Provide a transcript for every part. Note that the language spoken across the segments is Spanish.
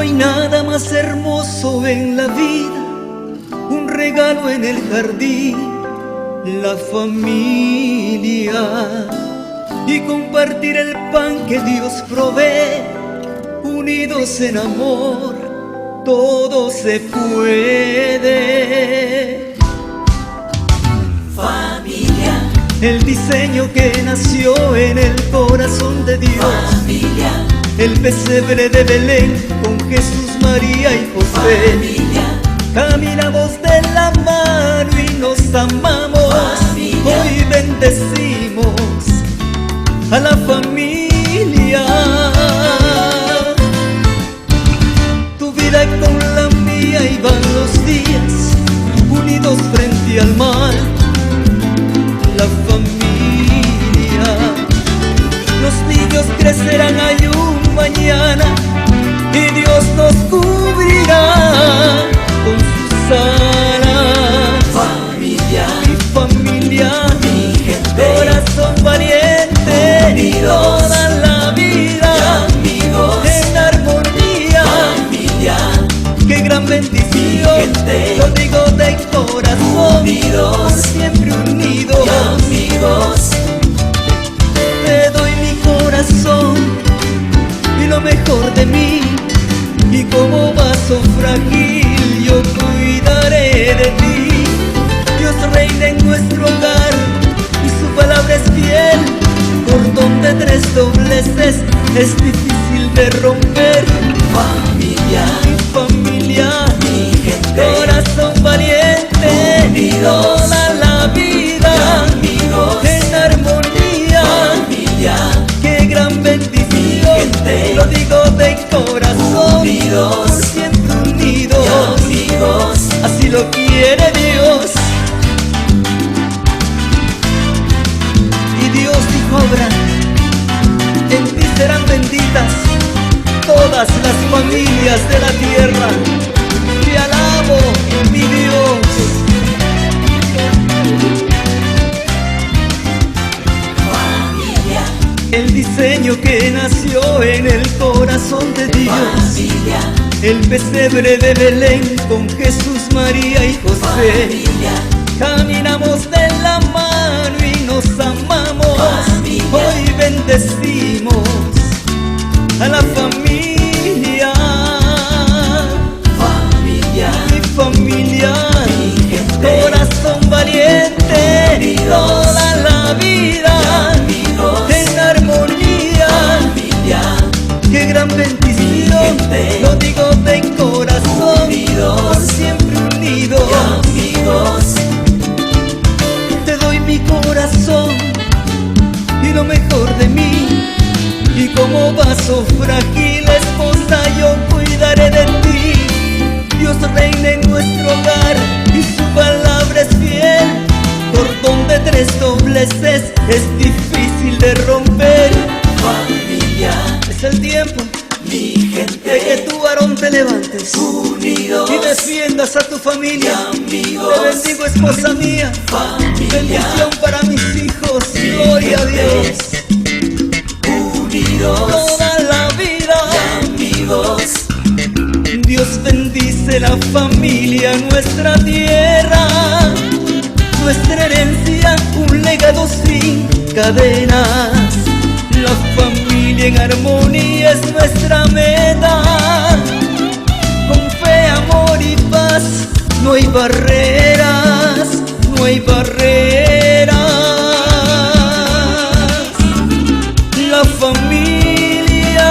No hay nada más hermoso en la vida, un regalo en el jardín, la familia, y compartir el pan que Dios provee. Unidos en amor, todo se puede. Familia, El diseño que nació en el corazón de Dios. familia, El pesebre de Belén con Jesús, María y José. familia, Caminamos de la mano y nos amamos. Familia. Hoy bendecimos a la familia. Tu vida con la mía y van los días unidos frente al mar. La familia. Los niños crecerán, hay un mañana y Dios nos cubrirá con sus alas. familia, Mi familia, mi gente, corazón valiente, unidos, toda la vida, amigos, en armonía. familia, Qué gran bendición, mi gente, lo digo de corazón, unidos, por siempre unidos. amigos, Te doy mi corazón y lo mejor de mí, y como vaso frágil yo cuidaré de ti. Dios reina en nuestro hogar y su palabra es fiel. Cordón de 3 dobleces es difícil de romper. familia, Mi familia, mi gente, corazón valiente, unidos, toda la vida, amigos, en armonía. familia, Qué gran bendición, gente, lo digo de corazón, unidos, por siempre unidos. amigos, Así lo quiere Dios. Y Dios dijo a Abraham: en ti serán benditas todas las familias de la tierra. Te alabo, mi Dios. familia, El diseño que nació en el corazón de Dios. familia, El pesebre de Belén con Jesús, María y José. familia, Caminamos de la mano y nos amamos. Familia. Hoy bendecimos a la familia. familia, Mi familia, mi gente, corazón valiente, Unidos. toda la vida, amigos, en armonía. familia, Qué gran bendición, gente. lo digo de corazón, Unidos. por siempre unidos. amigos, Te doy mi corazón y lo mejor de mí, y como vaso frágil, esposa, yo cuidaré de ti. Dios reina en nuestro hogar y su palabra es fiel. Cordón de 3 dobleces es difícil de romper. familia, Es el tiempo mi de que gente, tú, varón, te levantes unidos, y defiendas a tu familia. amigos, Te bendigo, esposa mía. familia, Bendición para mis hijos. Gloria a Dios. unidos, Toda la vida amigos, Dios bendice la familia, nuestra tierra, nuestra herencia, un legado sin cadenas. La familia en armonía es nuestra meta. Con fe, amor y paz, no hay barreras, no hay barreras. La familia.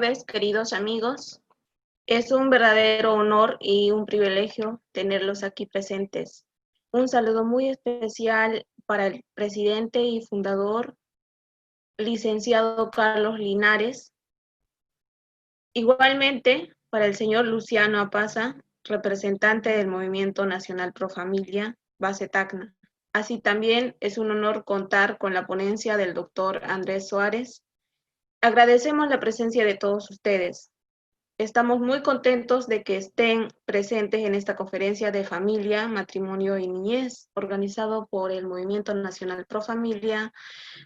tardes, queridos amigos. Es un verdadero honor y un privilegio tenerlos aquí presentes. Un saludo muy especial para el presidente y fundador, licenciado Carlos Linares. Igualmente, para el señor Luciano Apaza, representante del Movimiento Nacional Pro Familia, Base Tacna. Así también es un honor contar con la ponencia del doctor Andrés Suárez. Agradecemos la presencia de todos ustedes. Estamos muy contentos de que estén presentes en esta conferencia de familia, matrimonio y niñez, organizado por el Movimiento Nacional Pro Familia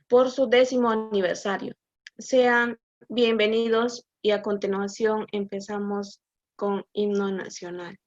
por su 10º aniversario. Sean bienvenidos y a continuación empezamos con himno nacional.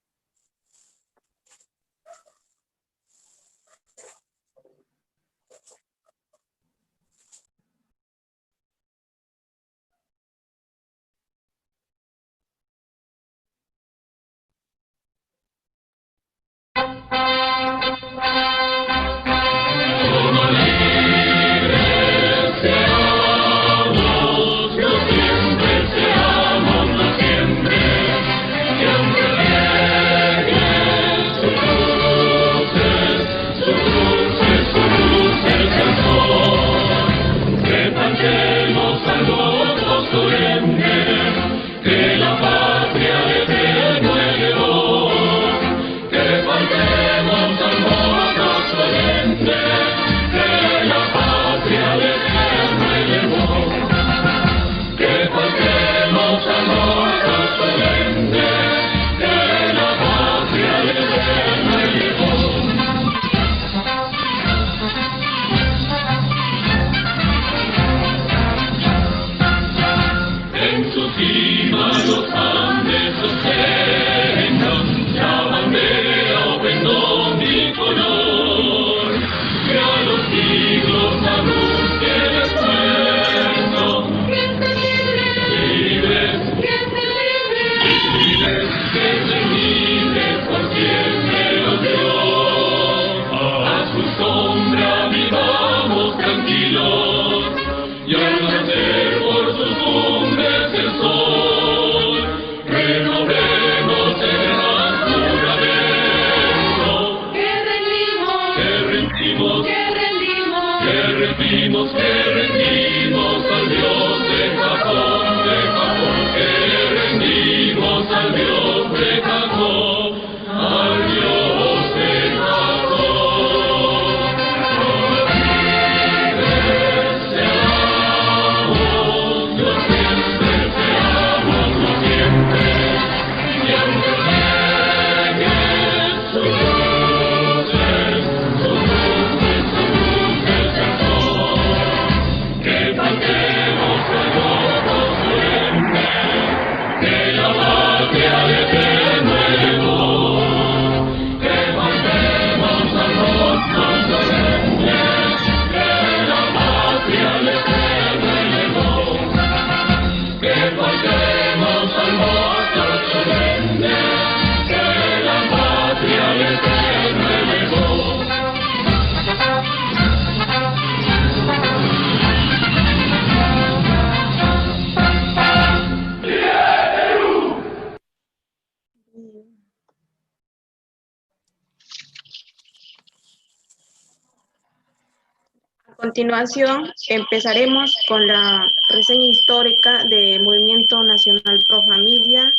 A continuación, empezaremos con la reseña histórica del Movimiento Nacional Pro Familia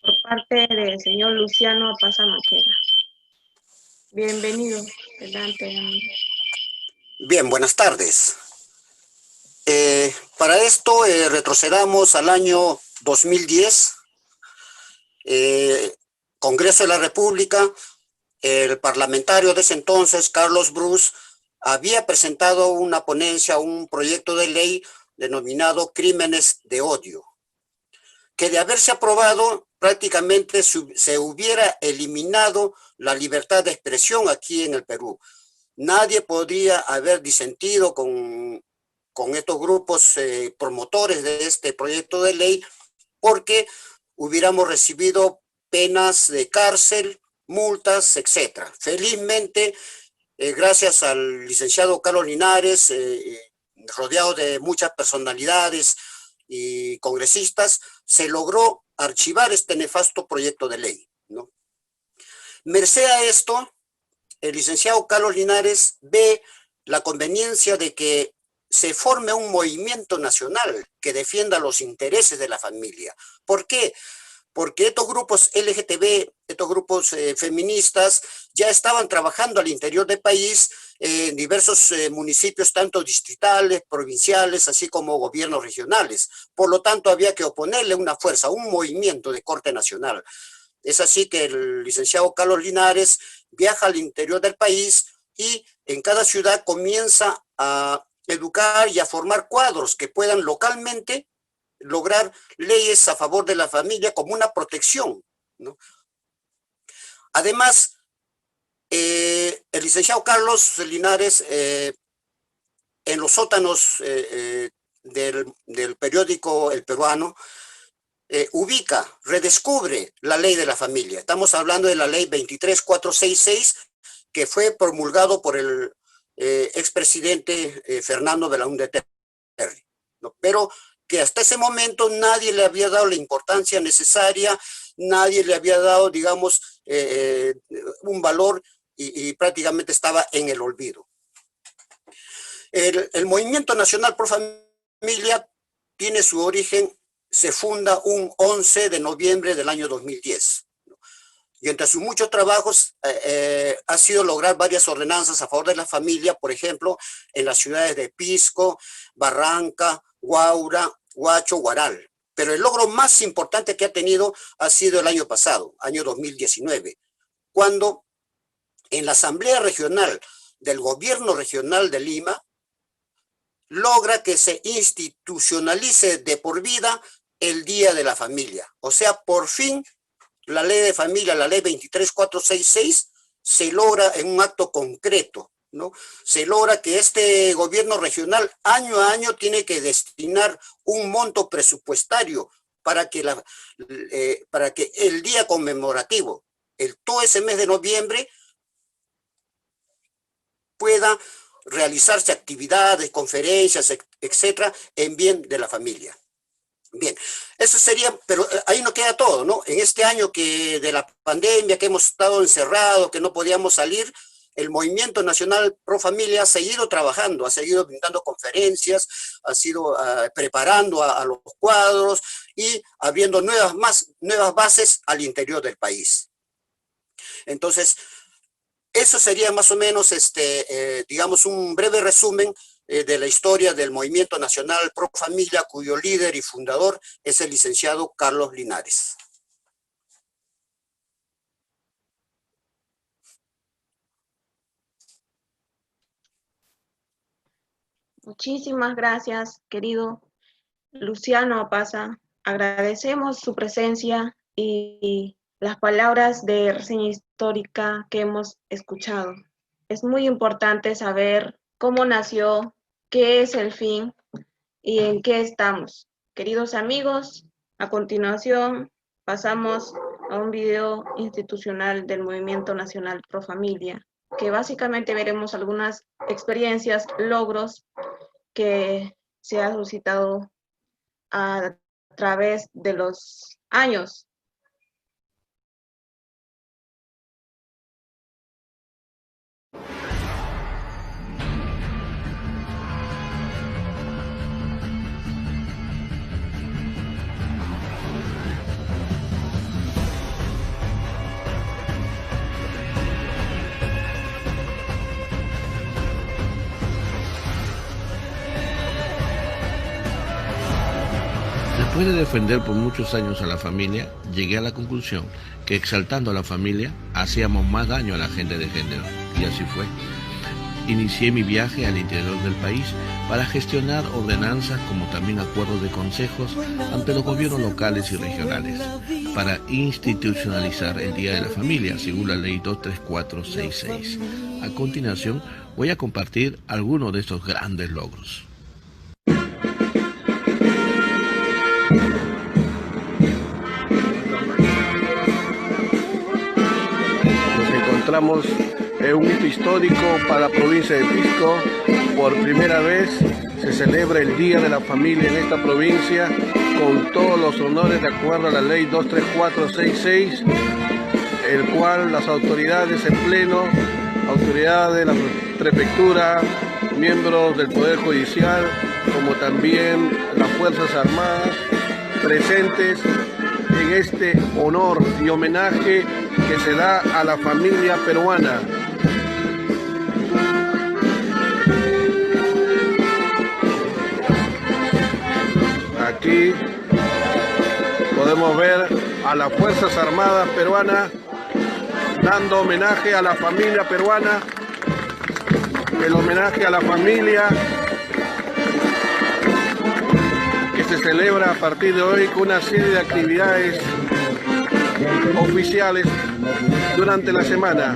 por parte del señor Luciano Apaza Maqueda. Bienvenido. Adelante, amigo. Bien, buenas tardes. Para esto retrocedamos al año 2010, Congreso de la República. El parlamentario de ese entonces, Carlos Bruce, había presentado una ponencia, un proyecto de ley denominado Crímenes de Odio, que de haberse aprobado prácticamente se hubiera eliminado la libertad de expresión aquí en el Perú. Nadie podría haber disentido con estos grupos promotores de este proyecto de ley, porque hubiéramos recibido penas de cárcel, multas, etc. Felizmente, gracias al licenciado Carlos Linares, rodeado de muchas personalidades y congresistas, se logró archivar este nefasto proyecto de ley, ¿no? Merced a esto, el licenciado Carlos Linares ve la conveniencia de que se forme un movimiento nacional que defienda los intereses de la familia. ¿Por qué? Porque estos grupos LGTB, estos grupos feministas, ya estaban trabajando al interior del país en diversos municipios, tanto distritales, provinciales, así como gobiernos regionales. Por lo tanto, había que oponerle una fuerza, un movimiento de corte nacional. Es así que el licenciado Carlos Linares viaja al interior del país y en cada ciudad comienza a educar y a formar cuadros que puedan localmente lograr leyes a favor de la familia como una protección, ¿no? Además, el licenciado Carlos Linares, en los sótanos del periódico El Peruano, ubica, redescubre la ley de la familia. Estamos hablando de la ley 23466, que fue promulgado por el expresidente Fernando Belaúnde Terry, ¿no? Pero que hasta ese momento nadie le había dado la importancia necesaria, nadie le había dado, digamos, un valor y prácticamente estaba en el olvido. El Movimiento Nacional Pro Familia tiene su origen, se funda un 11 de noviembre del año 2010. Y entre sus muchos trabajos ha sido lograr varias ordenanzas a favor de la familia, por ejemplo, en las ciudades de Pisco, Barranca, Huaura, Huacho, Huaral. Pero el logro más importante que ha tenido ha sido el año pasado, año 2019, cuando en la Asamblea Regional del Gobierno Regional de Lima logra que se institucionalice de por vida el Día de la Familia. O sea, por fin la ley de familia, la ley 23466, se logra en un acto concreto, ¿no? Se logra que este gobierno regional año a año tiene que destinar un monto presupuestario para que el día conmemorativo, todo ese mes de noviembre, pueda realizarse actividades, conferencias, etcétera, en bien de la familia. Bien, eso sería, pero ahí no queda todo, ¿no? En este año de la pandemia, que hemos estado encerrados, que no podíamos salir, el Movimiento Nacional Pro Familia ha seguido trabajando, ha seguido brindando conferencias, ha sido preparando a los cuadros y abriendo nuevas bases al interior del país. Entonces, eso sería más o menos, digamos, un breve resumen de la historia del Movimiento Nacional Pro Familia, cuyo líder y fundador es el licenciado Carlos Linares. Muchísimas gracias, querido Luciano Apaza. Agradecemos su presencia y las palabras de reseña histórica que hemos escuchado. Es muy importante saber cómo nació, qué es el fin y en qué estamos. Queridos amigos, a continuación pasamos a un video institucional del Movimiento Nacional Pro Familia, que básicamente veremos algunas experiencias, logros que se han suscitado a través de los años. Después de defender por muchos años a la familia, llegué a la conclusión que exaltando a la familia hacíamos más daño a la gente de género, y así fue. Inicié mi viaje al interior del país para gestionar ordenanzas como también acuerdos de consejos ante los gobiernos locales y regionales, para institucionalizar el Día de la Familia, según la Ley 23466. A continuación, voy a compartir algunos de estos grandes logros. Encontramos un hito histórico para la provincia de Pisco. Por primera vez se celebra el Día de la Familia en esta provincia con todos los honores de acuerdo a la ley 23466, el cual las autoridades en pleno, autoridades de la prefectura, miembros del Poder Judicial, como también las Fuerzas Armadas, presentes en este honor y homenaje que se da a la familia peruana. Aquí podemos ver a las Fuerzas Armadas peruanas dando homenaje a la familia peruana, el homenaje a la familia que se celebra a partir de hoy con una serie de actividades oficiales durante la semana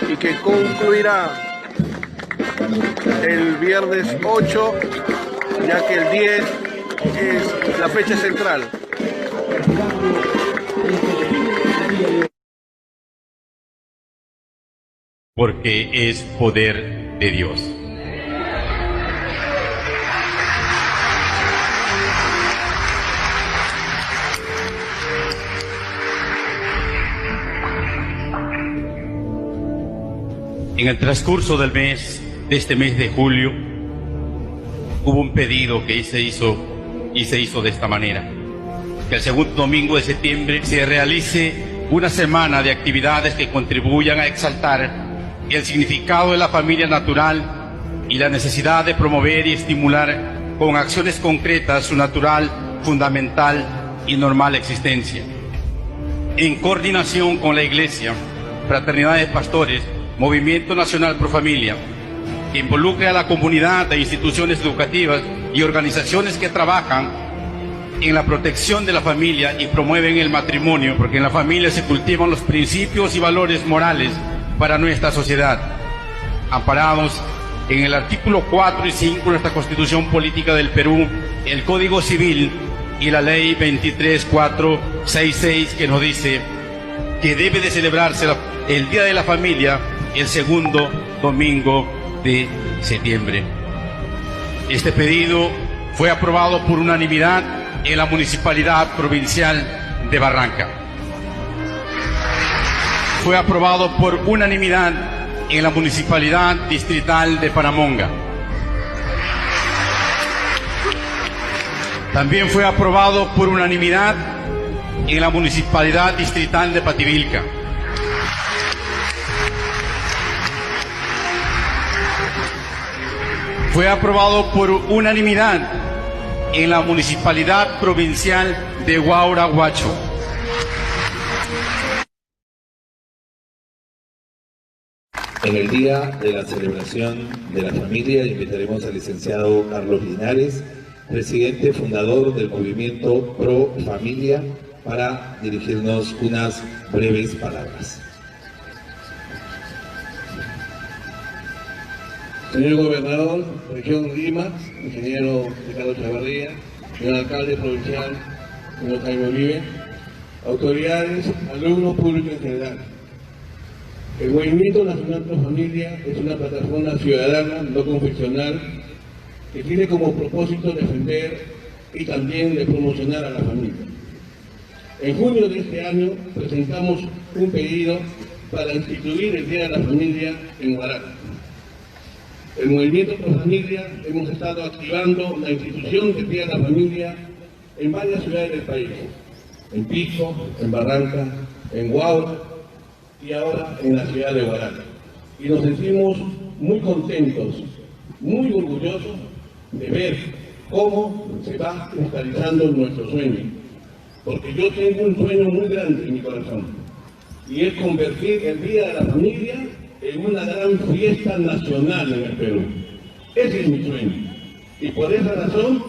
y que concluirá el viernes 8, ya que el 10 es la fecha central. Porque es poder de Dios. En el transcurso del mes, de este mes de julio, hubo un pedido que se hizo de esta manera: que el segundo domingo de septiembre se realice una semana de actividades que contribuyan a exaltar el significado de la familia natural y la necesidad de promover y estimular con acciones concretas su natural, fundamental y normal existencia. En coordinación con la Iglesia, Fraternidad de Pastores, Movimiento Nacional Pro Familia, que involucre a la comunidad de instituciones educativas y organizaciones que trabajan en la protección de la familia y promueven el matrimonio, porque en la familia se cultivan los principios y valores morales para nuestra sociedad, amparados en el artículo 4 y 5 de nuestra Constitución Política del Perú, el Código Civil y la Ley 23466, que nos dice que debe de celebrarse el Día de la Familia el segundo domingo de septiembre. Este pedido fue aprobado por unanimidad en la Municipalidad Provincial de Barranca. Fue aprobado por unanimidad en la Municipalidad Distrital de Paramonga. También fue aprobado por unanimidad en la Municipalidad Distrital de Pativilca. Fue aprobado por unanimidad en la Municipalidad Provincial de Huaura-Huacho. En el día de la celebración de la familia invitaremos al licenciado Carlos Linares, presidente fundador del movimiento Pro Familia, para dirigirnos unas breves palabras. Señor Gobernador, Región Lima, ingeniero Ricardo Chavarría, señor alcalde provincial, señor Jaime Olive, autoridades, alumnos públicos en general. El Movimiento Nacional Pro Familia es una plataforma ciudadana no confesional que tiene como propósito defender y también de promocionar a la familia. En junio de este año presentamos un pedido para instituir el Día de la Familia en Huaral. El Movimiento Pro Familia hemos estado activando la institución del Día de la Familia en varias ciudades del país, en Pico, en Barranca, en Huaura y ahora en la ciudad de Huaral. Y nos sentimos muy contentos, muy orgullosos de ver cómo se va cristalizando nuestro sueño. Porque yo tengo un sueño muy grande en mi corazón, y es convertir el Día de la Familia en una gran fiesta nacional en el Perú. Ese es mi sueño. Y por esa razón,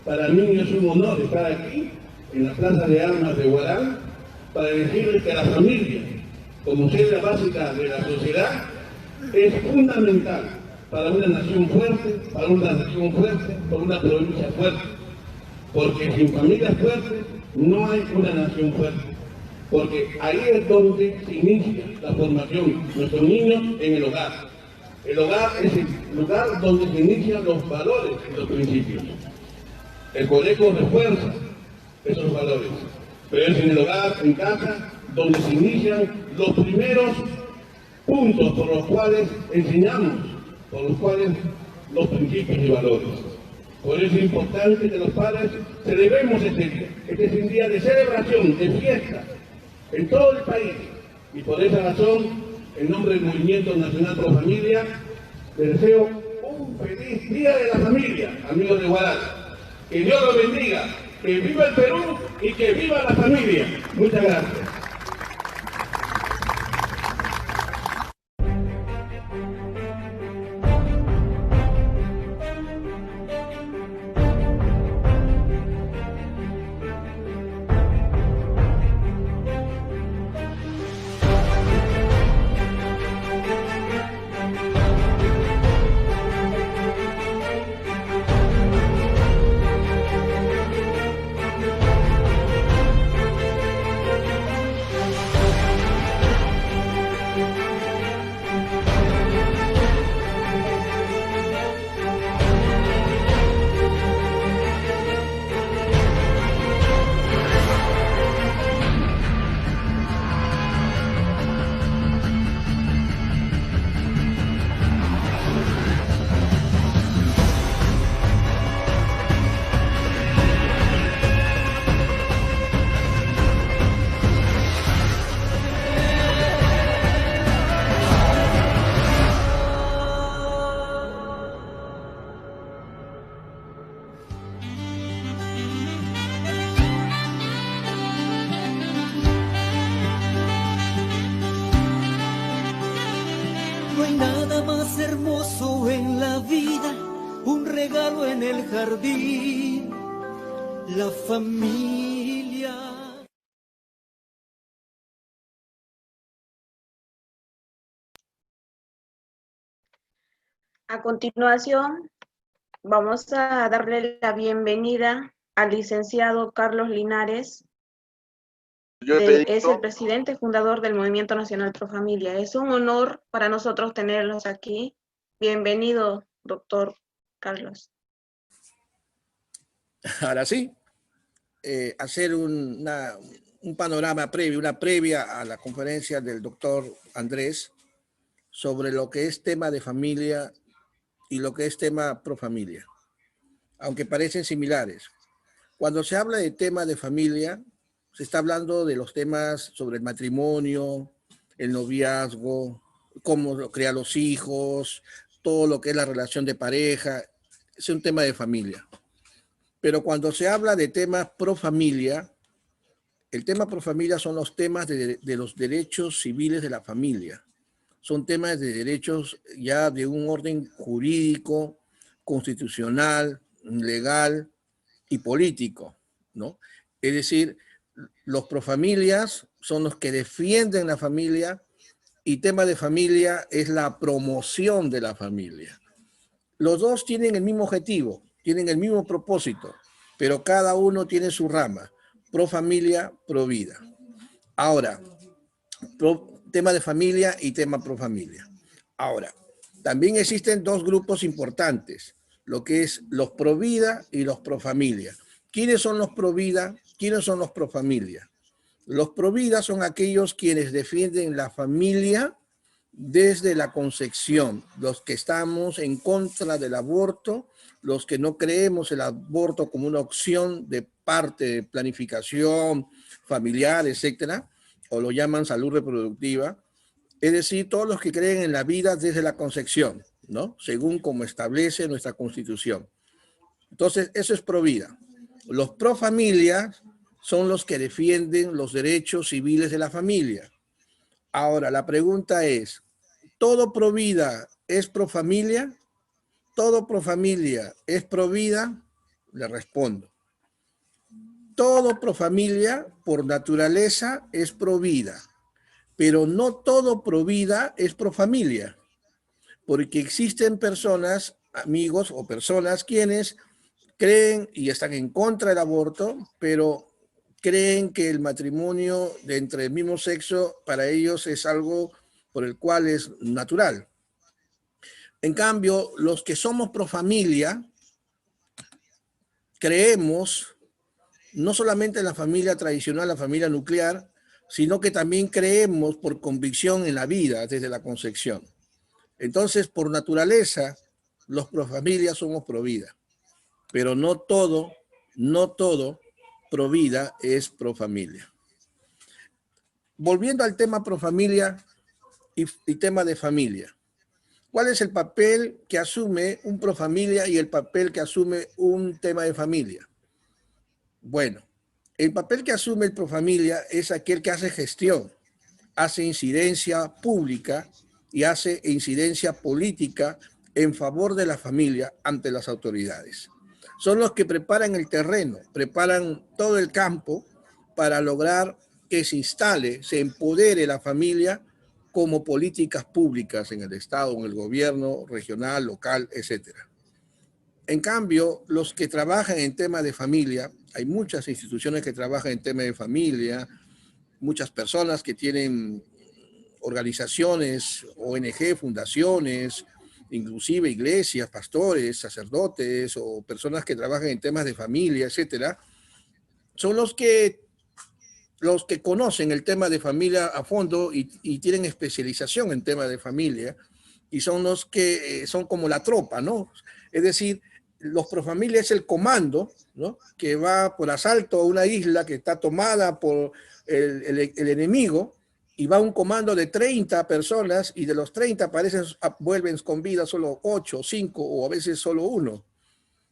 para mí es un honor estar aquí, en la Plaza de Armas de Huaral, para decirles que la familia, como célula básica de la sociedad, es fundamental para una nación fuerte, para una región fuerte, para una provincia fuerte. Porque sin familias fuertes no hay una nación fuerte. Porque ahí es donde se inicia la formación de nuestros niños en el hogar. El hogar es el lugar donde se inician los valores y los principios. El colegio refuerza esos valores, pero es en el hogar, en casa, donde se inician los primeros puntos por los cuales enseñamos, por los cuales los principios y valores. Por eso es importante que los padres celebremos este día. Este es un día de celebración, de fiesta, en todo el país. Y por esa razón, en nombre del Movimiento Nacional Pro Familia, les deseo un feliz Día de la Familia, amigos de Huaral. Que Dios los bendiga, que viva el Perú y que viva la familia. Muchas gracias. No hay nada más hermoso en la vida, un regalo en el jardín, la familia. A continuación, vamos a darle la bienvenida al licenciado Carlos Linares. Es el presidente fundador del Movimiento Nacional Pro Familia. Es un honor para nosotros tenerlos aquí. Bienvenido, doctor Carlos. Ahora sí, hacer un panorama previo, una previa a la conferencia del doctor Andrés sobre lo que es tema de familia y lo que es tema pro familia, aunque parecen similares. Cuando se habla de tema de familia, se está hablando de los temas sobre el matrimonio, el noviazgo, cómo crear los hijos, todo lo que es la relación de pareja, es un tema de familia. Pero cuando se habla de temas pro familia, el tema pro familia son los temas de los derechos civiles de la familia. Son temas de derechos ya de un orden jurídico, constitucional, legal y político, ¿no? Es decir, los profamilias son los que defienden la familia y tema de familia es la promoción de la familia. Los dos tienen el mismo objetivo, tienen el mismo propósito, pero cada uno tiene su rama, pro familia, pro vida. Ahora, tema de familia y tema pro familia. Ahora, también existen dos grupos importantes, lo que es los pro vida y los pro familia. ¿Quiénes son los pro vida? ¿Quiénes son los pro familia? Los pro vida son aquellos quienes defienden la familia desde la concepción, los que estamos en contra del aborto, los que no creemos el aborto como una opción de parte de planificación familiar, etcétera, o lo llaman salud reproductiva, es decir, todos los que creen en la vida desde la concepción, ¿no? Según como establece nuestra Constitución. Entonces, eso es pro vida. Los pro familia son los que defienden los derechos civiles de la familia. Ahora, la pregunta es, ¿todo pro vida es pro familia? ¿Todo pro familia es pro vida? Le respondo. Todo pro familia, por naturaleza, es pro vida. Pero no todo pro vida es pro familia. Porque existen personas, amigos o personas quienes creen y están en contra del aborto, pero creen que el matrimonio de entre el mismo sexo para ellos es algo por el cual es natural. En cambio, los que somos pro familia, creemos no solamente en la familia tradicional, la familia nuclear, sino que también creemos por convicción en la vida desde la concepción. Entonces, por naturaleza, los pro familia somos pro vida, pero no todo pro vida es pro familia. Volviendo al tema pro familia y tema de familia. ¿Cuál es el papel que asume un pro familia y el papel que asume un tema de familia? Bueno, el papel que asume el pro familia es aquel que hace gestión, hace incidencia pública y hace incidencia política en favor de la familia ante las autoridades. Son los que preparan el terreno, preparan todo el campo para lograr que se instale, se empodere la familia como políticas públicas en el Estado, en el gobierno regional, local, etc. En cambio, los que trabajan en tema de familia, hay muchas instituciones que trabajan en tema de familia, muchas personas que tienen organizaciones, ONG, fundaciones, inclusive iglesias, pastores, sacerdotes o personas que trabajan en temas de familia, etcétera, son los que conocen el tema de familia a fondo y tienen especialización en tema de familia, y son los que son como la tropa, ¿no? Es decir, los profamilia es el comando, ¿no?, que va por asalto a una isla que está tomada por el enemigo, y va un comando de 30 personas, y de los 30 vuelven con vida solo 8, 5 o a veces solo 1.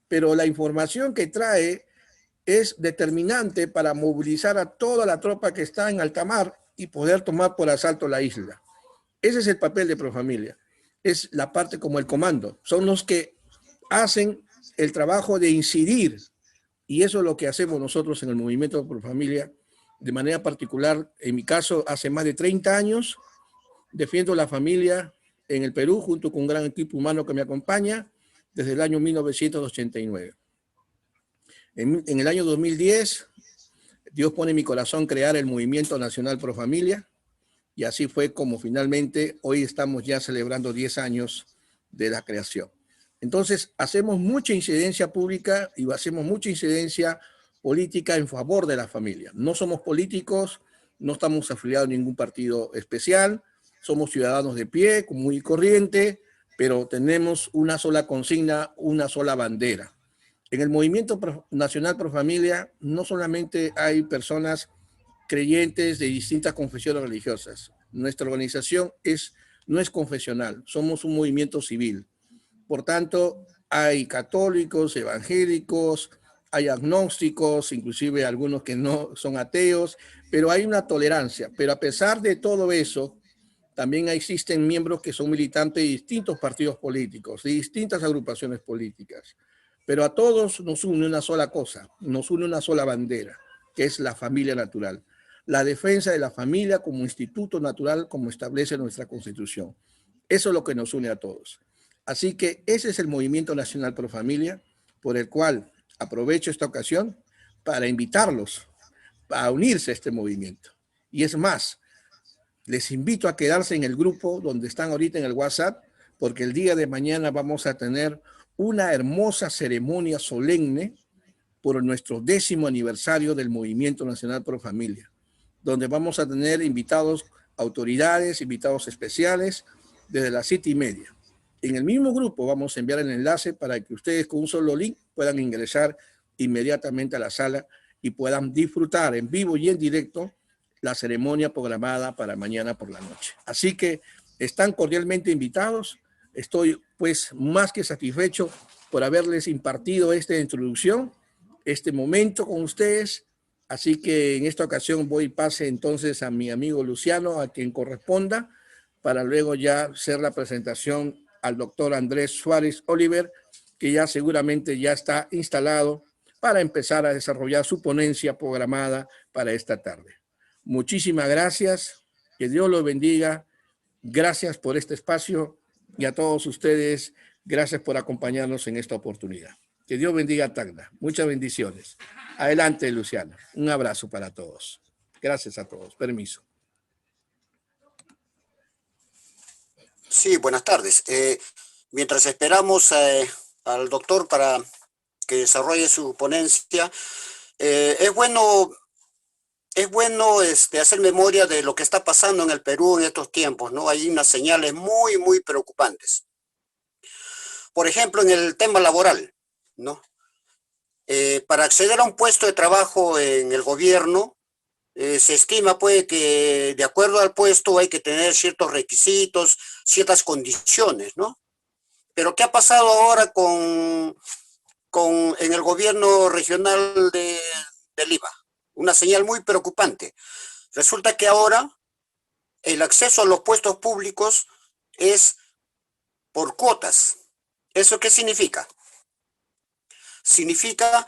Pero la información que trae es determinante para movilizar a toda la tropa que está en alta mar y poder tomar por asalto la isla. Ese es el papel de Profamilia. Es la parte como el comando. Son los que hacen el trabajo de incidir, y eso es lo que hacemos nosotros en el movimiento Profamilia de manera particular. En mi caso, hace más de 30 años defiendo la familia en el Perú junto con un gran equipo humano que me acompaña desde el año 1989. En el año 2010, Dios pone en mi corazón crear el Movimiento Nacional Pro Familia, y así fue como finalmente hoy estamos ya celebrando 10 años de la creación. Entonces, hacemos mucha incidencia pública y hacemos mucha incidencia política en favor de la familia. No somos políticos, no estamos afiliados a ningún partido especial, somos ciudadanos de pie, común y corriente, pero tenemos una sola consigna, una sola bandera. En el Movimiento Nacional Pro Familia no solamente hay personas creyentes de distintas confesiones religiosas. Nuestra organización no es confesional, somos un movimiento civil. Por tanto, hay católicos, evangélicos, hay agnósticos, inclusive algunos que no son ateos, pero hay una tolerancia. Pero a pesar de todo eso, también existen miembros que son militantes de distintos partidos políticos, de distintas agrupaciones políticas. Pero a todos nos une una sola cosa, nos une una sola bandera, que es la familia natural. La defensa de la familia como instituto natural, como establece nuestra Constitución. Eso es lo que nos une a todos. Así que ese es el Movimiento Nacional Pro Familia, por el cual aprovecho esta ocasión para invitarlos a unirse a este movimiento. Y es más, les invito a quedarse en el grupo donde están ahorita en el WhatsApp, porque el día de mañana vamos a tener una hermosa ceremonia solemne por nuestro 10º aniversario del Movimiento Nacional Pro Familia, donde vamos a tener invitados, autoridades, invitados especiales, desde las 7:30. En el mismo grupo vamos a enviar el enlace para que ustedes con un solo link puedan ingresar inmediatamente a la sala y puedan disfrutar en vivo y en directo la ceremonia programada para mañana por la noche. Así que están cordialmente invitados. Estoy pues más que satisfecho por haberles impartido esta introducción, este momento con ustedes. Así que en esta ocasión voy pase entonces a mi amigo Luciano, a quien corresponda, para luego ya hacer la presentación al doctor Andrés Suárez Oliver, que ya seguramente ya está instalado para empezar a desarrollar su ponencia programada para esta tarde. Muchísimas gracias, que Dios los bendiga, gracias por este espacio y a todos ustedes, gracias por acompañarnos en esta oportunidad. Que Dios bendiga a Tacna, muchas bendiciones. Adelante, Luciano, un abrazo para todos. Gracias a todos, permiso. Sí, buenas tardes. mientras esperamos al doctor para que desarrolle su ponencia, es bueno hacer memoria de lo que está pasando en el Perú en estos tiempos, ¿no? Hay unas señales muy, muy preocupantes. Por ejemplo, en el tema laboral, ¿no? Para acceder a un puesto de trabajo en el gobierno, se estima pues que de acuerdo al puesto hay que tener ciertos requisitos, ciertas condiciones, ¿no? Pero ¿qué ha pasado ahora en el gobierno regional de Lima? Una señal muy preocupante. Resulta que ahora el acceso a los puestos públicos es por cuotas. ¿Eso qué significa? Significa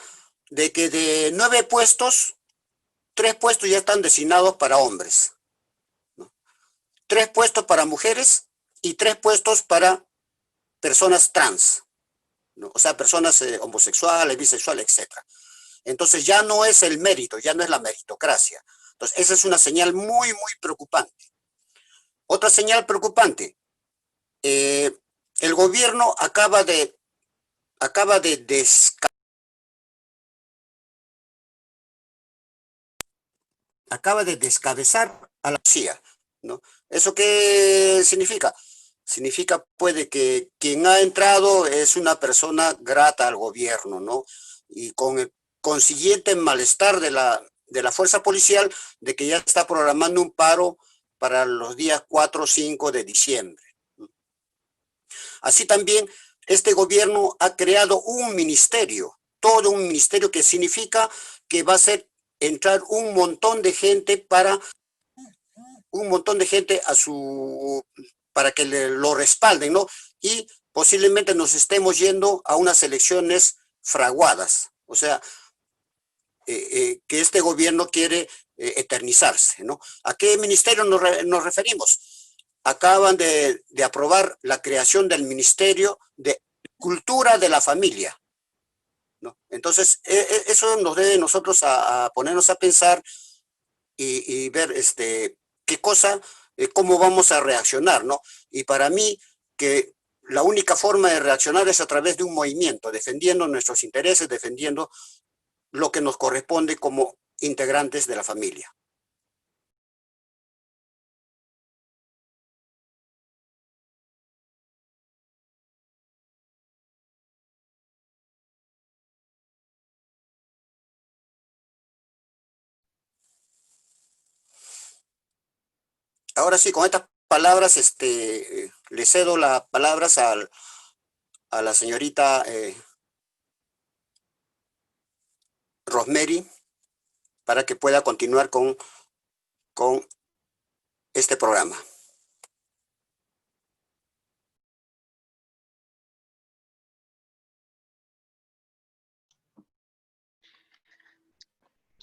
de que de 9 puestos, 3 puestos ya están designados para hombres, ¿no? 3 puestos para mujeres y 3 puestos para personas trans, ¿no? O sea, personas homosexuales, bisexuales, etc. Entonces ya no es el mérito, ya no es la meritocracia. Entonces esa es una señal muy, muy preocupante. Otra señal preocupante, el gobierno acaba de descabezar a la policía, ¿no? ¿Eso qué significa? Significa, puede que quien ha entrado es una persona grata al gobierno, ¿no? Y con el consiguiente malestar de la fuerza policial de que ya está programando un paro para los días 4 o 5 de diciembre. Así también, este gobierno ha creado un ministerio, todo un ministerio que significa que va a ser entrar un montón de gente para que lo respalden, ¿no? Y posiblemente nos estemos yendo a unas elecciones fraguadas, o sea, que este gobierno quiere eternizarse, ¿no? ¿A qué ministerio nos referimos? Acaban de aprobar la creación del Ministerio de Cultura de la Familia, ¿no? Entonces, eso nos debe nosotros a ponernos a pensar y ver qué cosa, cómo vamos a reaccionar, ¿no? Y para mí, que la única forma de reaccionar es a través de un movimiento, defendiendo nuestros intereses, defendiendo lo que nos corresponde como integrantes de la familia. Ahora sí, con estas palabras, le cedo las palabras a la señorita Rosemary para que pueda continuar con este programa.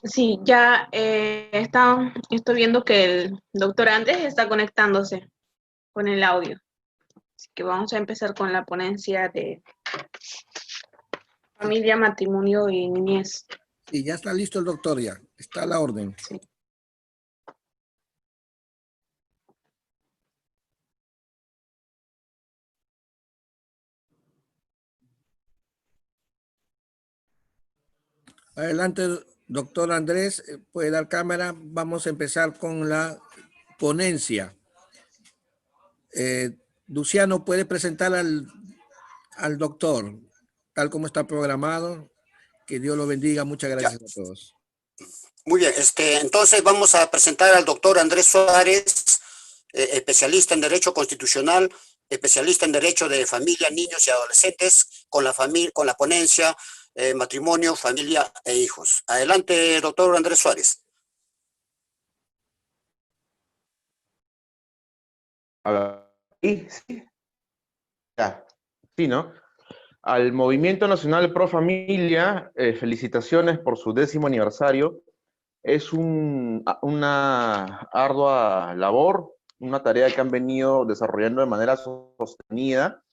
Sí, ya estoy viendo que el doctor Andrés está conectándose con el audio. Así que vamos a empezar con la ponencia de familia, matrimonio y niñez. Y ya está listo el doctor, ya está a la orden. Sí. Adelante, doctor Andrés, puede dar cámara. Vamos a empezar con la ponencia. Luciano, ¿puede presentar al doctor tal como está programado? Que Dios lo bendiga. Muchas gracias a todos. Muy bien, entonces vamos a presentar al doctor Andrés Suárez, especialista en Derecho Constitucional, especialista en Derecho de Familia, Niños y Adolescentes, con la ponencia Matrimonio, Familia e Hijos. Adelante, doctor Andrés Suárez. Sí, ¿no? Al Movimiento Nacional Pro Familia, felicitaciones por su 10º aniversario. Es una ardua labor, una tarea que han venido desarrollando de manera sostenida,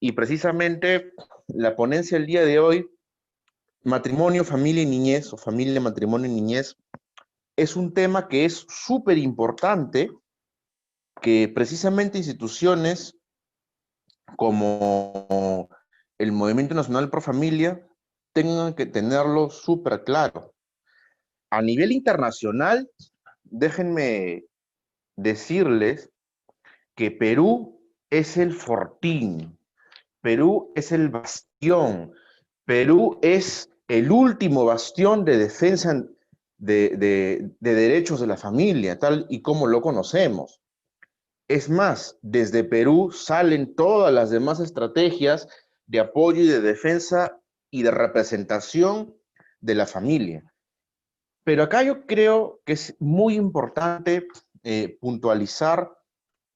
y precisamente la ponencia del día de hoy, Matrimonio, Familia y Niñez, o Familia, Matrimonio y Niñez, es un tema que es súper importante, que precisamente instituciones como el Movimiento Nacional Pro Familia tengan que tenerlo súper claro. A nivel internacional, déjenme decirles que Perú es el fortín, Perú es el bastión, Perú es el último bastión de defensa de derechos de la familia, tal y como lo conocemos. Es más, desde Perú salen todas las demás estrategias de apoyo y de defensa y de representación de la familia. Pero acá yo creo que es muy importante puntualizar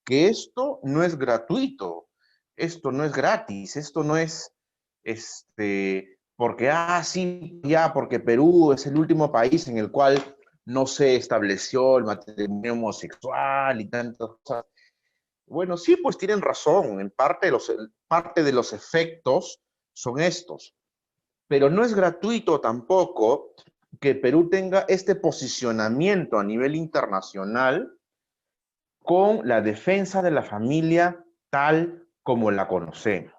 que esto no es gratuito, esto no es gratis, esto no es porque, sí, ya, porque Perú es el último país en el cual no se estableció el matrimonio homosexual y tantas cosas. Bueno, sí, pues tienen razón, en parte de los efectos son estos, pero no es gratuito tampoco que Perú tenga este posicionamiento a nivel internacional con la defensa de la familia tal como la conocemos.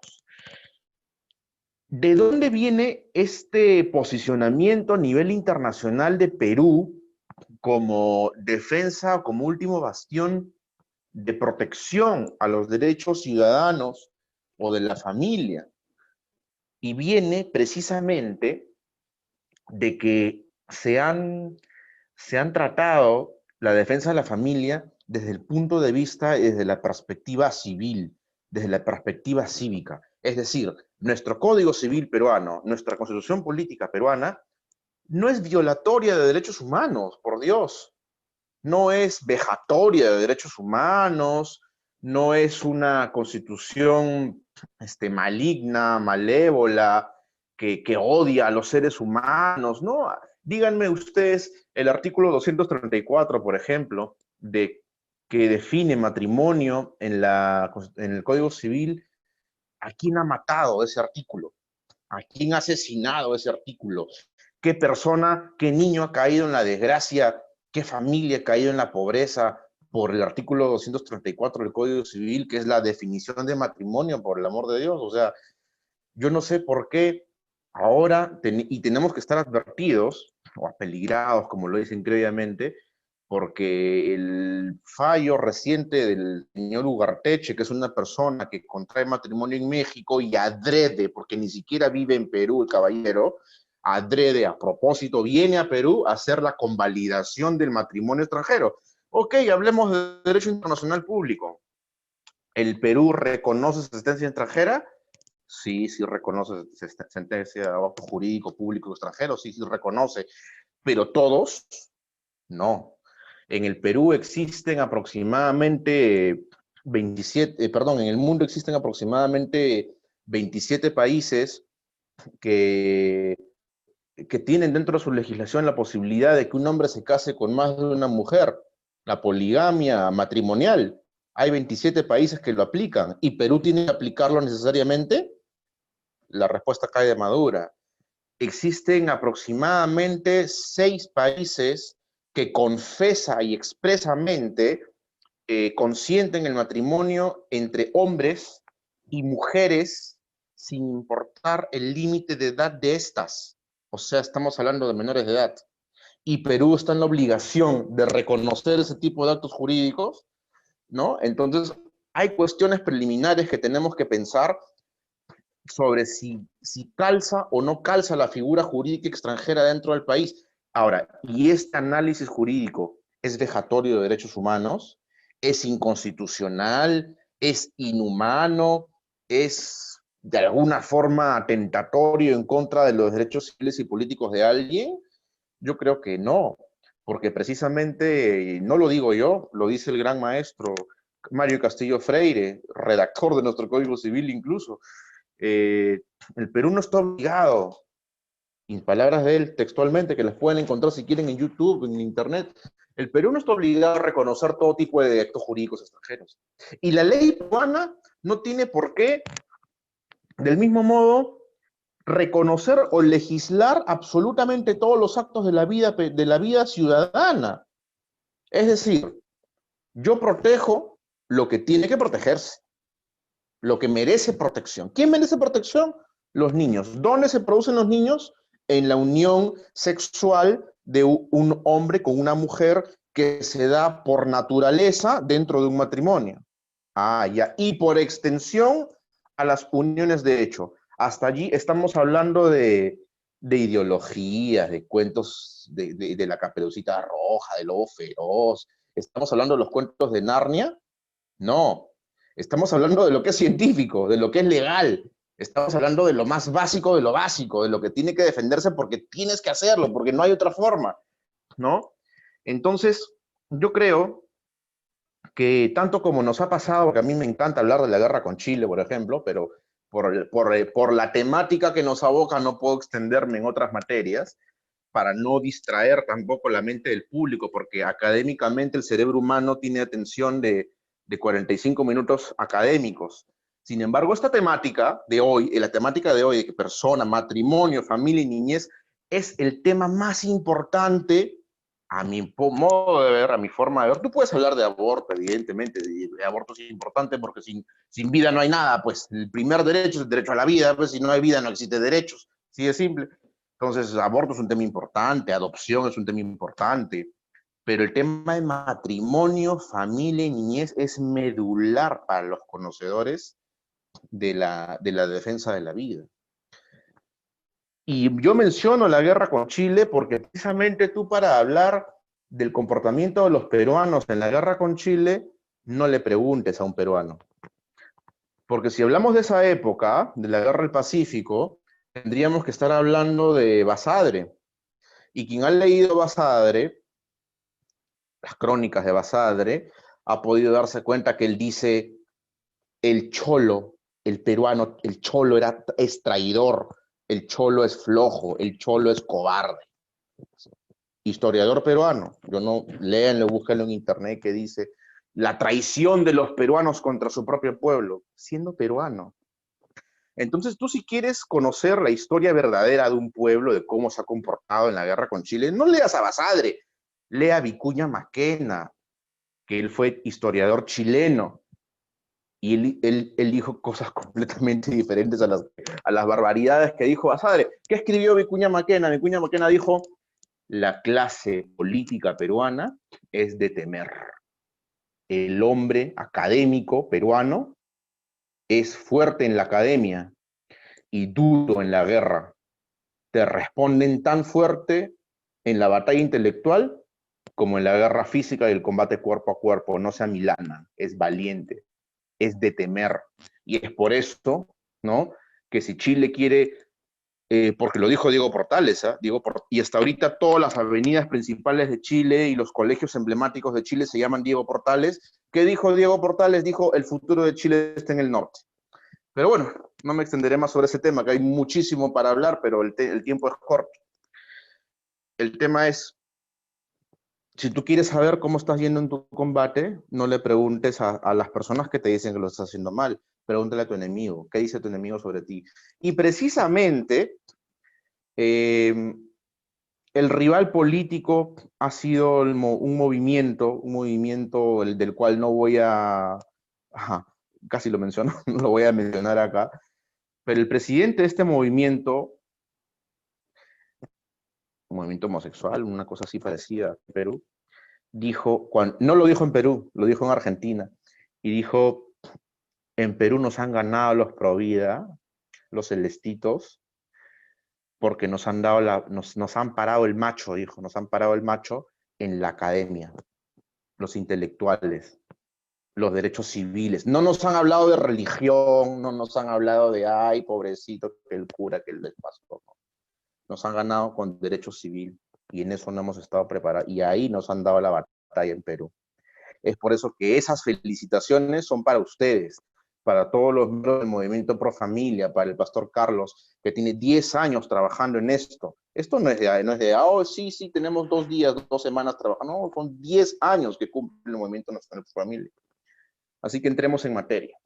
¿De dónde viene este posicionamiento a nivel internacional de Perú como defensa, como último bastión de protección a los derechos ciudadanos o de la familia? Y viene precisamente de que se han tratado la defensa de la familia desde el punto de vista y desde la perspectiva civil, desde la perspectiva cívica. Es decir, nuestro Código Civil peruano, nuestra Constitución Política peruana, no es violatoria de derechos humanos, por Dios. No es vejatoria de derechos humanos, no es una constitución maligna, malévola, que odia a los seres humanos, ¿no? Díganme ustedes el artículo 234, por ejemplo, que define matrimonio en el Código Civil. ¿A quién ha matado ese artículo? ¿A quién ha asesinado ese artículo? ¿Qué persona, qué niño ha caído en la desgracia? ¿Qué familia ha caído en la pobreza por el artículo 234 del Código Civil, que es la definición de matrimonio, por el amor de Dios? O sea, yo no sé por qué ahora, y tenemos que estar advertidos, o apeligrados, como lo dicen previamente, porque el fallo reciente del señor Ugarteche, que es una persona que contrae matrimonio en México y adrede, porque ni siquiera vive en Perú el caballero, adrede, a propósito, viene a Perú a hacer la convalidación del matrimonio extranjero. Ok, hablemos de derecho internacional público. ¿El Perú reconoce asistencia extranjera? Sí, sí reconoce sentencia de acto jurídico público extranjero, sí, sí reconoce, pero todos, no. En el Perú existen aproximadamente 27, en el mundo existen aproximadamente 27 países que tienen dentro de su legislación la posibilidad de que un hombre se case con más de una mujer, la poligamia matrimonial. Hay 27 países que lo aplican, ¿y Perú tiene que aplicarlo necesariamente? La respuesta cae de madura. Existen aproximadamente 6 países que confesa y expresamente consienten el matrimonio entre hombres y mujeres sin importar el límite de edad de estas. O sea, estamos hablando de menores de edad. Y Perú está en la obligación de reconocer ese tipo de actos jurídicos, ¿no? Entonces, hay cuestiones preliminares que tenemos que pensar sobre si calza o no calza la figura jurídica extranjera dentro del país. Ahora, ¿y este análisis jurídico es vejatorio de derechos humanos? ¿Es inconstitucional? ¿Es inhumano? ¿Es de alguna forma atentatorio en contra de los derechos civiles y políticos de alguien? Yo creo que no, porque precisamente, no lo digo yo, lo dice el gran maestro Mario Castillo Freire, redactor de nuestro Código Civil incluso. El Perú no está obligado, en palabras de él textualmente, que las pueden encontrar si quieren en YouTube, en Internet, el Perú no está obligado a reconocer todo tipo de actos jurídicos extranjeros. Y la ley peruana no tiene por qué, del mismo modo, reconocer o legislar absolutamente todos los actos de la vida ciudadana. Es decir, yo protejo lo que tiene que protegerse. lo que merece protección. ¿Quién merece protección? Los niños. ¿Dónde se producen los niños? En la unión sexual de un hombre con una mujer que se da por naturaleza dentro de un matrimonio. Ah, ya. Y por extensión a las uniones de hecho. Hasta allí estamos hablando de ideologías, de cuentos de la Caperucita Roja, del Lobo Feroz. ¿Estamos hablando de los cuentos de Narnia? No. Estamos hablando de lo que es científico, de lo que es legal. Estamos hablando de lo más básico de lo básico, de lo que tiene que defenderse porque tienes que hacerlo, porque no hay otra forma, ¿no? Entonces, yo creo que tanto como nos ha pasado, porque a mí me encanta hablar de la guerra con Chile, por ejemplo, pero por la temática que nos aboca no puedo extenderme en otras materias, para no distraer tampoco la mente del público, porque académicamente el cerebro humano tiene atención de 45 minutos académicos. Sin embargo, esta temática de hoy, la temática de hoy de persona, matrimonio, familia y niñez, es el tema más importante a mi modo de ver, a mi forma de ver. Tú puedes hablar de aborto, evidentemente, de aborto es importante porque sin vida no hay nada, pues el primer derecho es el derecho a la vida, pues si no hay vida no existe derechos, así de simple. Entonces, aborto es un tema importante, adopción es un tema importante, pero el tema de matrimonio, familia y niñez es medular para los conocedores de la defensa de la vida. Y yo menciono la guerra con Chile porque precisamente tú para hablar del comportamiento de los peruanos en la guerra con Chile, no le preguntes a un peruano. Porque si hablamos de esa época, de la guerra del Pacífico, tendríamos que estar hablando de Basadre. Y quien ha leído Basadre, las crónicas de Basadre, ha podido darse cuenta que él dice, el cholo, el peruano, el cholo es traidor, el cholo es flojo, el cholo es cobarde. Historiador peruano, yo no, léanlo, búsquenlo en internet, que dice la traición de los peruanos contra su propio pueblo, siendo peruano. Entonces tú si quieres conocer la historia verdadera de un pueblo, de cómo se ha comportado en la guerra con Chile, no leas a Basadre, lea a Vicuña Maquena, que él fue historiador chileno, y él dijo cosas completamente diferentes a las barbaridades que dijo Basadre. ¿Qué escribió Vicuña Maquena? Vicuña Maquena dijo, la clase política peruana es de temer. El hombre académico peruano es fuerte en la academia y duro en la guerra. Te responden tan fuerte en la batalla intelectual como en la guerra física y el combate cuerpo a cuerpo. No se amilanan, es valiente, es de temer. Y es por eso, ¿no?, que si Chile quiere, porque lo dijo Diego Portales, y hasta ahorita todas las avenidas principales de Chile y los colegios emblemáticos de Chile se llaman Diego Portales. ¿Qué dijo Diego Portales? Dijo, el futuro de Chile está en el norte. Pero bueno, no me extenderé más sobre ese tema, que hay muchísimo para hablar, pero el tiempo es corto. El tema es, si tú quieres saber cómo estás yendo en tu combate, no le preguntes a las personas que te dicen que lo estás haciendo mal, pregúntale a tu enemigo, ¿qué dice tu enemigo sobre ti? Y precisamente, el rival político ha sido un movimiento del cual no voy a... casi lo menciono, no lo voy a mencionar acá, pero el presidente de este movimiento, un movimiento homosexual, una cosa así parecida a Perú, dijo, no lo dijo en Perú, lo dijo en Argentina, y dijo, en Perú nos han ganado los Provida, los celestitos, porque nos han parado el macho, dijo, nos han parado el macho en la academia, los intelectuales, los derechos civiles. No nos han hablado de religión, no nos han hablado de, ay, pobrecito, que el cura, que el pastor. No. Nos han ganado con derecho civil y en eso no hemos estado preparados. Y ahí nos han dado la batalla en Perú. Es por eso que esas felicitaciones son para ustedes, para todos los miembros del movimiento Pro Familia, para el pastor Carlos, que tiene 10 años trabajando en esto. Esto no es de oh, sí, tenemos 2 días, 2 semanas trabajando. No, son 10 años que cumple el movimiento Nacional Pro Familia. Así que entremos en materia.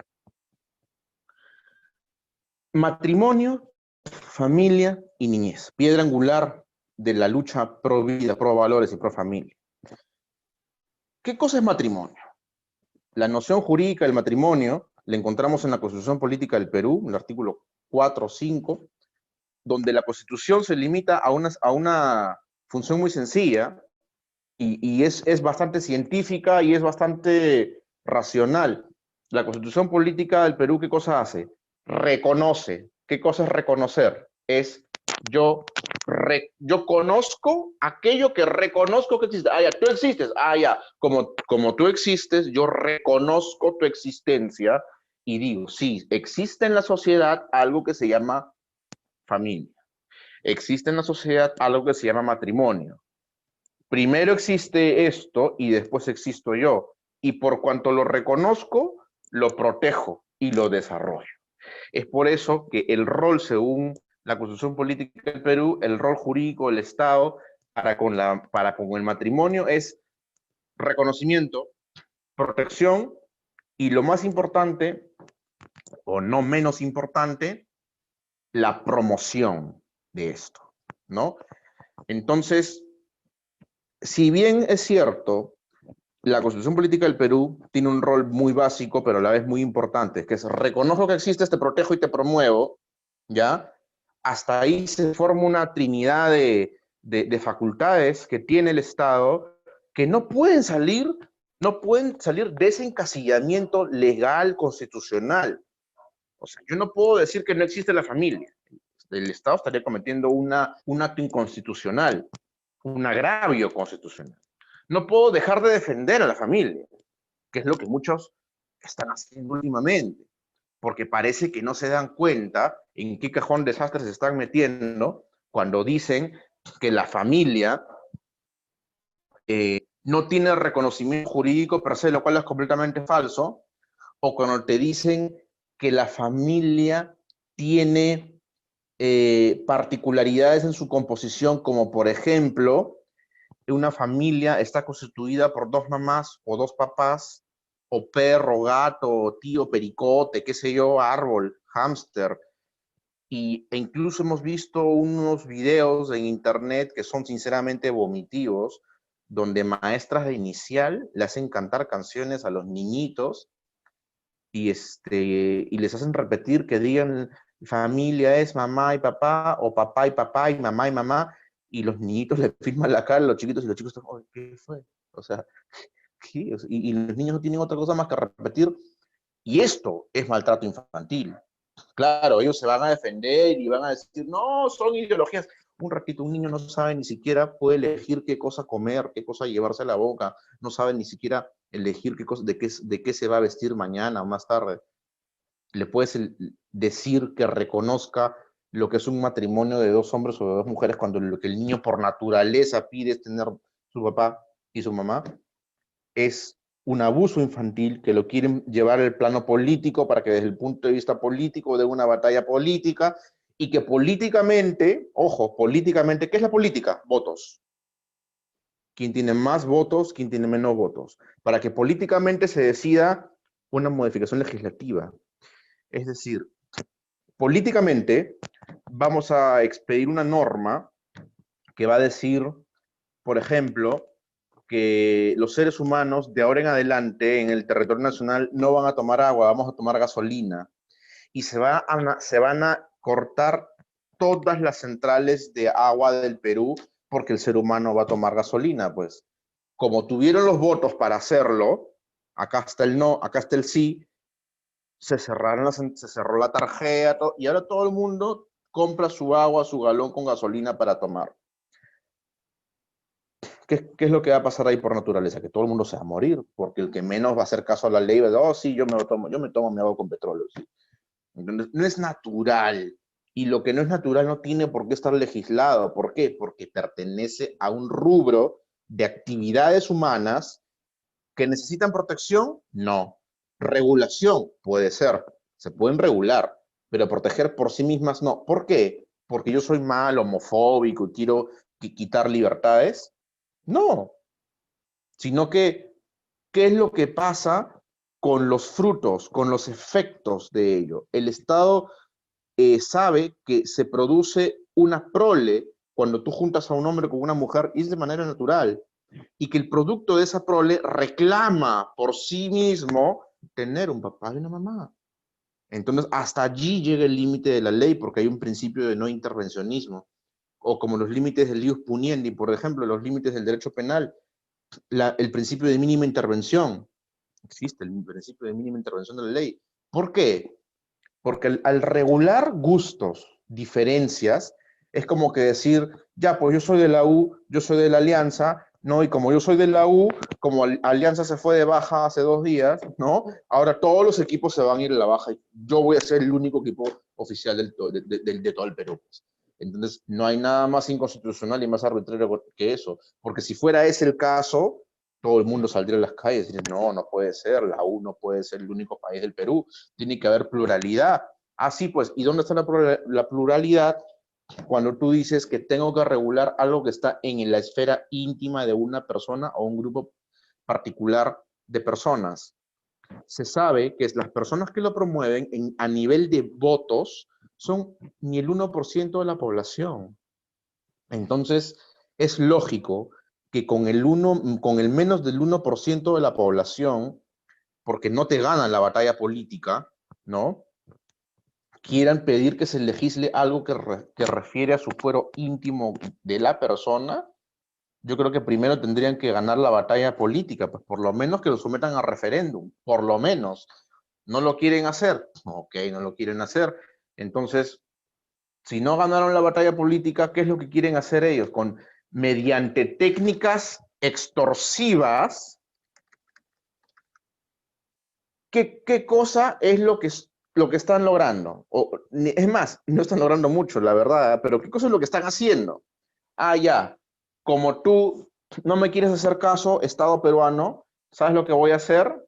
Matrimonio, familia y niñez. Piedra angular de la lucha pro vida, pro valores y pro familia. ¿Qué cosa es matrimonio? La noción jurídica del matrimonio la encontramos en la Constitución Política del Perú, en el artículo 4 o 5, donde la Constitución se limita a una función muy sencilla y es bastante científica y es bastante racional. La Constitución Política del Perú, ¿qué cosa hace? Reconoce. ¿Qué cosa es reconocer? Es yo conozco aquello que reconozco que existe. Ah, ya, tú existes. Ah, ya, como tú existes, yo reconozco tu existencia y digo, sí, existe en la sociedad algo que se llama familia. Existe en la sociedad algo que se llama matrimonio. Primero existe esto y después existo yo. Y por cuanto lo reconozco, lo protejo y lo desarrollo. Es por eso que el rol, según la Constitución Política del Perú, el rol jurídico del Estado para con el matrimonio es reconocimiento, protección y lo más importante, o no menos importante, la promoción de esto, ¿no? Entonces, si bien es cierto, la Constitución Política del Perú tiene un rol muy básico, pero a la vez muy importante, que es reconozco que existes, te protejo y te promuevo, ¿ya? Hasta ahí se forma una trinidad de facultades que tiene el Estado que no pueden salir de ese encasillamiento legal, constitucional. O sea, yo no puedo decir que no existe la familia. El Estado estaría cometiendo un acto inconstitucional, un agravio constitucional. No puedo dejar de defender a la familia, que es lo que muchos están haciendo últimamente, porque parece que no se dan cuenta en qué cajón desastre se están metiendo cuando dicen que la familia no tiene reconocimiento jurídico per se, lo cual es completamente falso, o cuando te dicen que la familia tiene particularidades en su composición, como por ejemplo, una familia está constituida por dos mamás o dos papás, o perro, gato, tío, pericote, qué sé yo, árbol, hámster. E incluso hemos visto unos videos en internet que son sinceramente vomitivos, donde maestras de inicial le hacen cantar canciones a los niñitos y les hacen repetir que digan familia es mamá y papá, o papá y mamá y mamá, y los niñitos le filman la cara a los chiquitos y los chicos están, oh, ¿qué fue? O sea, ¿qué? Y los niños no tienen otra cosa más que repetir, y esto es maltrato infantil. Claro, ellos se van a defender y van a decir, no, son ideologías. Un ratito, un niño no sabe ni siquiera, puede elegir qué cosa comer, qué cosa llevarse a la boca, no sabe ni siquiera elegir de qué se va a vestir mañana o más tarde. Le puedes decir que reconozca lo que es un matrimonio de dos hombres o de dos mujeres cuando lo que el niño por naturaleza pide es tener su papá y su mamá. Es un abuso infantil que lo quieren llevar al plano político para que desde el punto de vista político de una batalla política y que políticamente, ojo, políticamente, ¿qué es la política? Votos. ¿Quién tiene más votos? ¿Quién tiene menos votos? Para que políticamente se decida una modificación legislativa. Es decir, políticamente vamos a expedir una norma que va a decir, por ejemplo, que los seres humanos de ahora en adelante en el territorio nacional no van a tomar agua, vamos a tomar gasolina. Y se van a cortar todas las centrales de agua del Perú porque el ser humano va a tomar gasolina. Pues, como tuvieron los votos para hacerlo, acá está el no, acá está el sí, se cerró la tarjeta, y ahora todo el mundo compra su agua, su galón con gasolina para tomar. ¿Qué es lo que va a pasar ahí por naturaleza? Que todo el mundo se va a morir, porque el que menos va a hacer caso a la ley va a decir, oh, sí, yo me tomo mi agua con petróleo. Sí. Entonces, no es natural. Y lo que no es natural no tiene por qué estar legislado. ¿Por qué? Porque pertenece a un rubro de actividades humanas que necesitan protección. No. Regulación puede ser. Se pueden regular, pero proteger por sí mismas no. ¿Por qué? Porque yo soy mal, homofóbico y quiero quitar libertades. No, sino que, ¿qué es lo que pasa con los frutos, con los efectos de ello? El Estado sabe que se produce una prole cuando tú juntas a un hombre con una mujer y es de manera natural, y que el producto de esa prole reclama por sí mismo tener un papá y una mamá. Entonces, hasta allí llega el límite de la ley, porque hay un principio de no intervencionismo, o como los límites del ius puniendi, por ejemplo, los límites del derecho penal, el principio de mínima intervención. Existe el principio de mínima intervención de la ley. ¿Por qué? Porque al regular gustos, diferencias, es como que decir, ya, pues yo soy de la U, yo soy de la Alianza, ¿no? Y como yo soy de la U, como Alianza se fue de baja hace 2 días, ¿no? Ahora todos los equipos se van a ir a la baja y yo voy a ser el único equipo oficial de todo el Perú. Pues. Entonces, no hay nada más inconstitucional y más arbitrario que eso. Porque si fuera ese el caso, todo el mundo saldría a las calles y diría, no, no puede ser, la U no puede ser el único país del Perú, tiene que haber pluralidad. Así pues, ¿y dónde está la pluralidad? Cuando tú dices que tengo que regular algo que está en la esfera íntima de una persona o un grupo particular de personas. Se sabe que las personas que lo promueven a nivel de votos son ni el 1% de la población. Entonces, es lógico que con el menos del 1% de la población, porque no te ganan la batalla política, ¿no? Quieran pedir que se legisle algo que refiere a su fuero íntimo de la persona, yo creo que primero tendrían que ganar la batalla política, pues por lo menos que lo sometan a referéndum, por lo menos. ¿No lo quieren hacer? Ok, no lo quieren hacer. Entonces, si no ganaron la batalla política, ¿qué es lo que quieren hacer ellos? Mediante técnicas extorsivas, ¿qué cosa es lo que están logrando? Es más, no están logrando mucho, la verdad, pero ¿qué cosa es lo que están haciendo? Ah, ya, como tú no me quieres hacer caso, Estado peruano, ¿sabes lo que voy a hacer?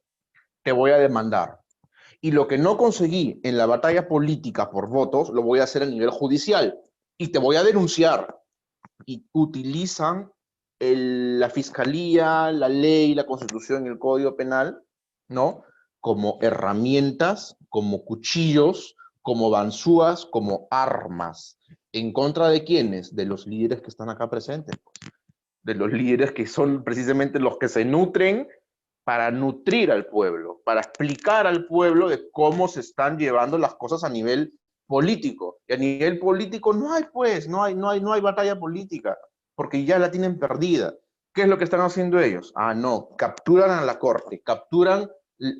Te voy a demandar. Y lo que no conseguí en la batalla política por votos, lo voy a hacer a nivel judicial. Y te voy a denunciar. Y utilizan la fiscalía, la ley, la constitución y el código penal, ¿no? Como herramientas, como cuchillos, como ganzúas, como armas. ¿En contra de quiénes? De los líderes que están acá presentes. De los líderes que son precisamente los que se nutren para nutrir al pueblo, para explicar al pueblo de cómo se están llevando las cosas a nivel político. Y a nivel político no hay, pues, no hay batalla política, porque ya la tienen perdida. ¿Qué es lo que están haciendo ellos? Ah, no, capturan a la corte, capturan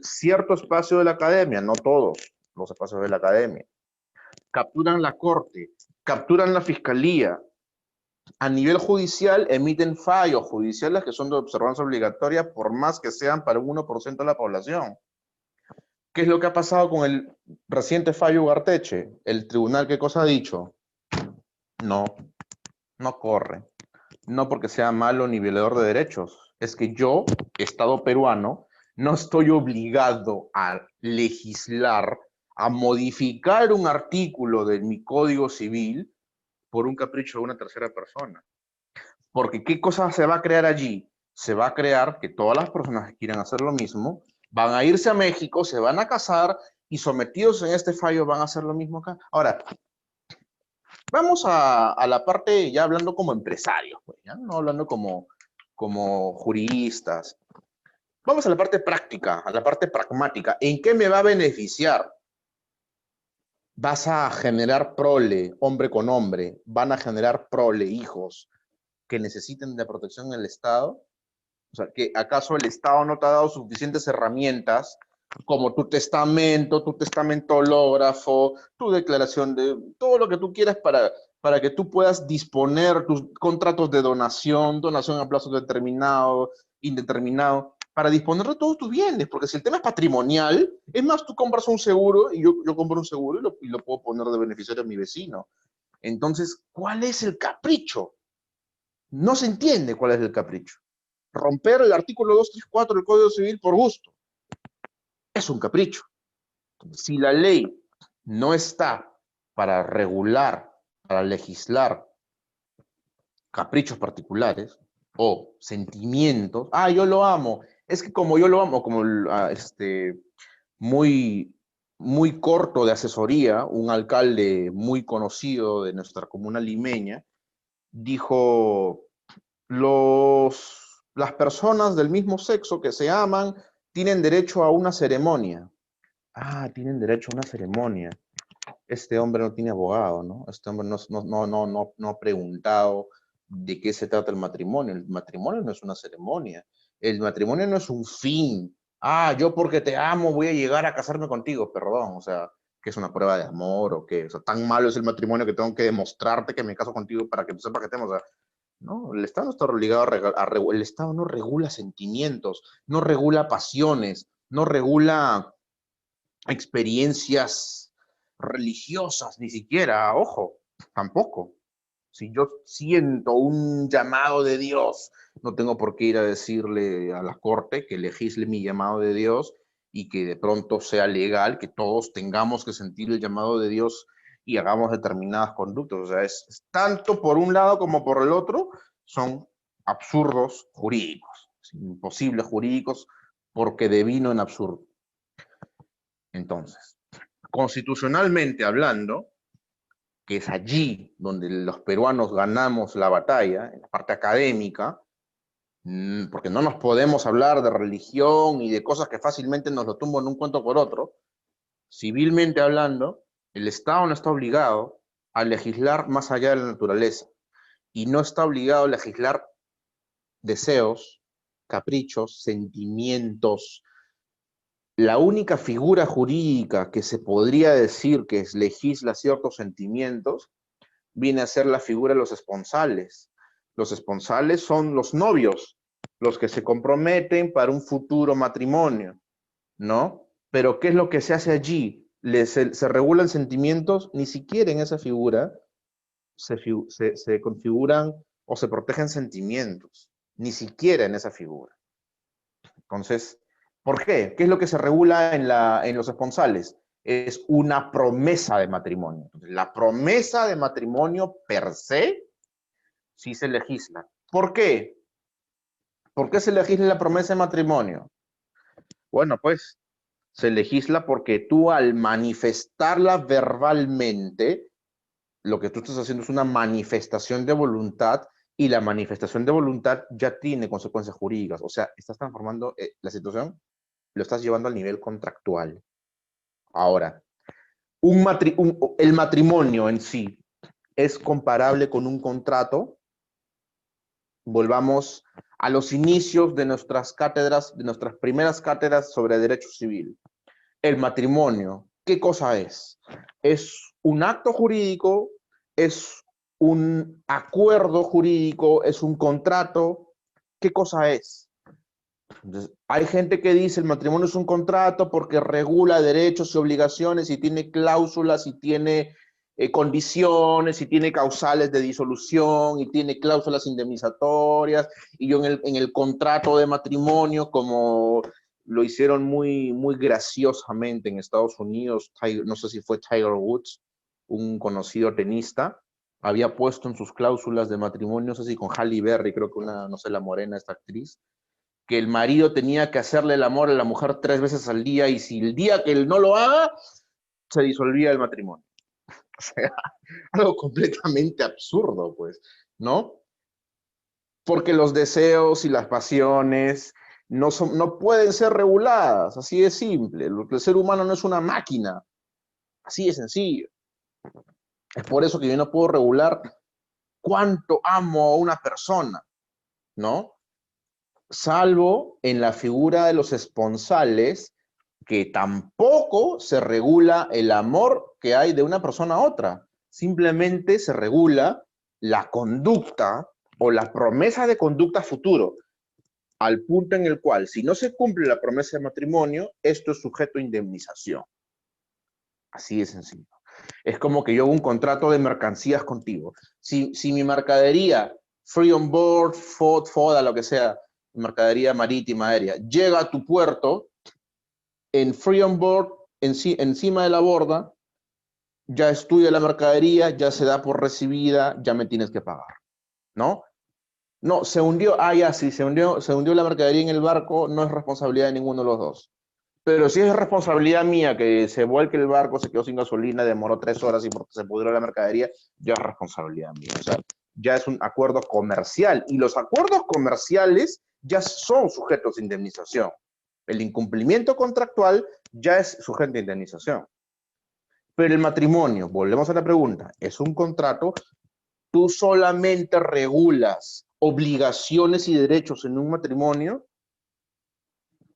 cierto espacio de la academia, no todos los espacios de la academia. Capturan la corte, capturan la fiscalía. A nivel judicial emiten fallos judiciales que son de observancia obligatoria por más que sean para un 1% de la población. ¿Qué es lo que ha pasado con el reciente fallo Ugarteche? El tribunal, ¿qué cosa ha dicho? No corre. No porque sea malo ni violador de derechos. Es que yo, Estado peruano, no estoy obligado a legislar, a modificar un artículo de mi Código Civil por un capricho de una tercera persona. Porque ¿qué cosa se va a crear allí? Se va a crear que todas las personas que quieran hacer lo mismo van a irse a México, se van a casar y sometidos en este fallo van a hacer lo mismo acá. Ahora, vamos a la parte ya hablando como empresarios, pues, ¿ya? No hablando como juristas. Vamos a la parte práctica, a la parte pragmática. ¿En qué me va a beneficiar? Vas a generar prole, hombre con hombre, van a generar prole, hijos, que necesiten de protección en el Estado. O sea, que ¿acaso el Estado no te ha dado suficientes herramientas como tu testamento, tu testamentógrafo, tu declaración de todo lo que tú quieras para que tú puedas disponer tus contratos de donación a plazo determinado, indeterminado, para disponer de todos tus bienes? Porque si el tema es patrimonial, es más, tú compras un seguro y yo compro un seguro y lo puedo poner de beneficiario a mi vecino. Entonces, ¿cuál es el capricho? No se entiende cuál es el capricho. Romper el artículo 234 del Código Civil por gusto es un capricho. Si la ley no está para regular, para legislar caprichos particulares o sentimientos, yo lo amo, es que como yo lo amo, como muy corto de asesoría, un alcalde muy conocido de nuestra comuna limeña, dijo, las personas del mismo sexo que se aman tienen derecho a una ceremonia. Ah, tienen derecho a una ceremonia. Este hombre no tiene abogado, ¿no? Este hombre no ha preguntado de qué se trata el matrimonio. El matrimonio no es una ceremonia. El matrimonio no es un fin. Ah, yo porque te amo voy a llegar a casarme contigo. Perdón, o sea, ¿qué es una prueba de amor o qué? O sea, tan malo es el matrimonio que tengo que demostrarte que me caso contigo para que tú sepas que tenemos. O sea, no, el Estado no está obligado el Estado no regula sentimientos, no regula pasiones, no regula experiencias religiosas, ni siquiera, ojo, tampoco. Si yo siento un llamado de Dios, no tengo por qué ir a decirle a la corte que legisle mi llamado de Dios y que de pronto sea legal, que todos tengamos que sentir el llamado de Dios y hagamos determinadas conductas. O sea, es tanto por un lado como por el otro, son absurdos jurídicos, imposibles jurídicos, porque devino en absurdo. Entonces, constitucionalmente hablando, que es allí donde los peruanos ganamos la batalla, en la parte académica, porque no nos podemos hablar de religión y de cosas que fácilmente nos lo tumban un cuento por otro. Civilmente hablando, el Estado no está obligado a legislar más allá de la naturaleza y no está obligado a legislar deseos, caprichos, sentimientos. La única figura jurídica que se podría decir que legisla ciertos sentimientos viene a ser la figura de los esponsales. Los esponsales son los novios, los que se comprometen para un futuro matrimonio, ¿no? Pero ¿qué es lo que se hace allí? ¿Se regulan sentimientos? Ni siquiera en esa figura se configuran o se protegen sentimientos. Ni siquiera en esa figura. Entonces, ¿por qué? ¿Qué es lo que se regula en los esponsales? Es una promesa de matrimonio. Entonces, la promesa de matrimonio per se sí se legisla. ¿Por qué? ¿Por qué se legisla la promesa de matrimonio? Bueno, pues se legisla porque tú al manifestarla verbalmente, lo que tú estás haciendo es una manifestación de voluntad y la manifestación de voluntad ya tiene consecuencias jurídicas. O sea, estás transformando la situación, lo estás llevando al nivel contractual. Ahora, el matrimonio en sí es comparable con un contrato. Volvamos a los inicios de nuestras cátedras, de nuestras primeras cátedras sobre derecho civil. El matrimonio, ¿qué cosa es? Es un acto jurídico, es un acuerdo jurídico, es un contrato. ¿Qué cosa es? Entonces, hay gente que dice el matrimonio es un contrato porque regula derechos y obligaciones y tiene cláusulas y tiene condiciones y tiene causales de disolución y tiene cláusulas indemnizatorias, y yo en el contrato de matrimonio, como lo hicieron muy graciosamente en Estados Unidos, no sé si fue Tiger Woods, un conocido tenista, había puesto en sus cláusulas de matrimonio, no sé si con Halle Berry, creo que no sé, la morena, esta actriz, que el marido tenía que hacerle el amor a la mujer 3 veces al día, y si el día que él no lo haga, se disolvía el matrimonio. O sea, algo completamente absurdo, pues, ¿no? Porque los deseos y las pasiones no pueden ser reguladas, así de simple. El ser humano no es una máquina, así de sencillo. Es por eso que yo no puedo regular cuánto amo a una persona, ¿no? Salvo en la figura de los esponsales, que tampoco se regula el amor que hay de una persona a otra. Simplemente se regula la conducta o la promesa de conducta futuro, al punto en el cual, si no se cumple la promesa de matrimonio, esto es sujeto a indemnización. Así de sencillo. Es como que yo hago un contrato de mercancías contigo. Si mi mercadería, free on board, FODA, lo que sea, mercadería marítima, aérea, llega a tu puerto, en free on board, encima de la borda, ya es tuya la mercadería, ya se da por recibida, ya me tienes que pagar, ¿no? No, se hundió, ya sí, se hundió la mercadería en el barco, no es responsabilidad de ninguno de los dos. Pero si es responsabilidad mía que se vuelque el barco, se quedó sin gasolina, demoró 3 horas y porque se pudrió la mercadería, ya es responsabilidad mía. O sea, ya es un acuerdo comercial. Y los acuerdos comerciales ya son sujetos de indemnización. El incumplimiento contractual ya es sujeto de indemnización. Pero el matrimonio, volvemos a la pregunta, es un contrato. Tú solamente regulas obligaciones y derechos en un matrimonio,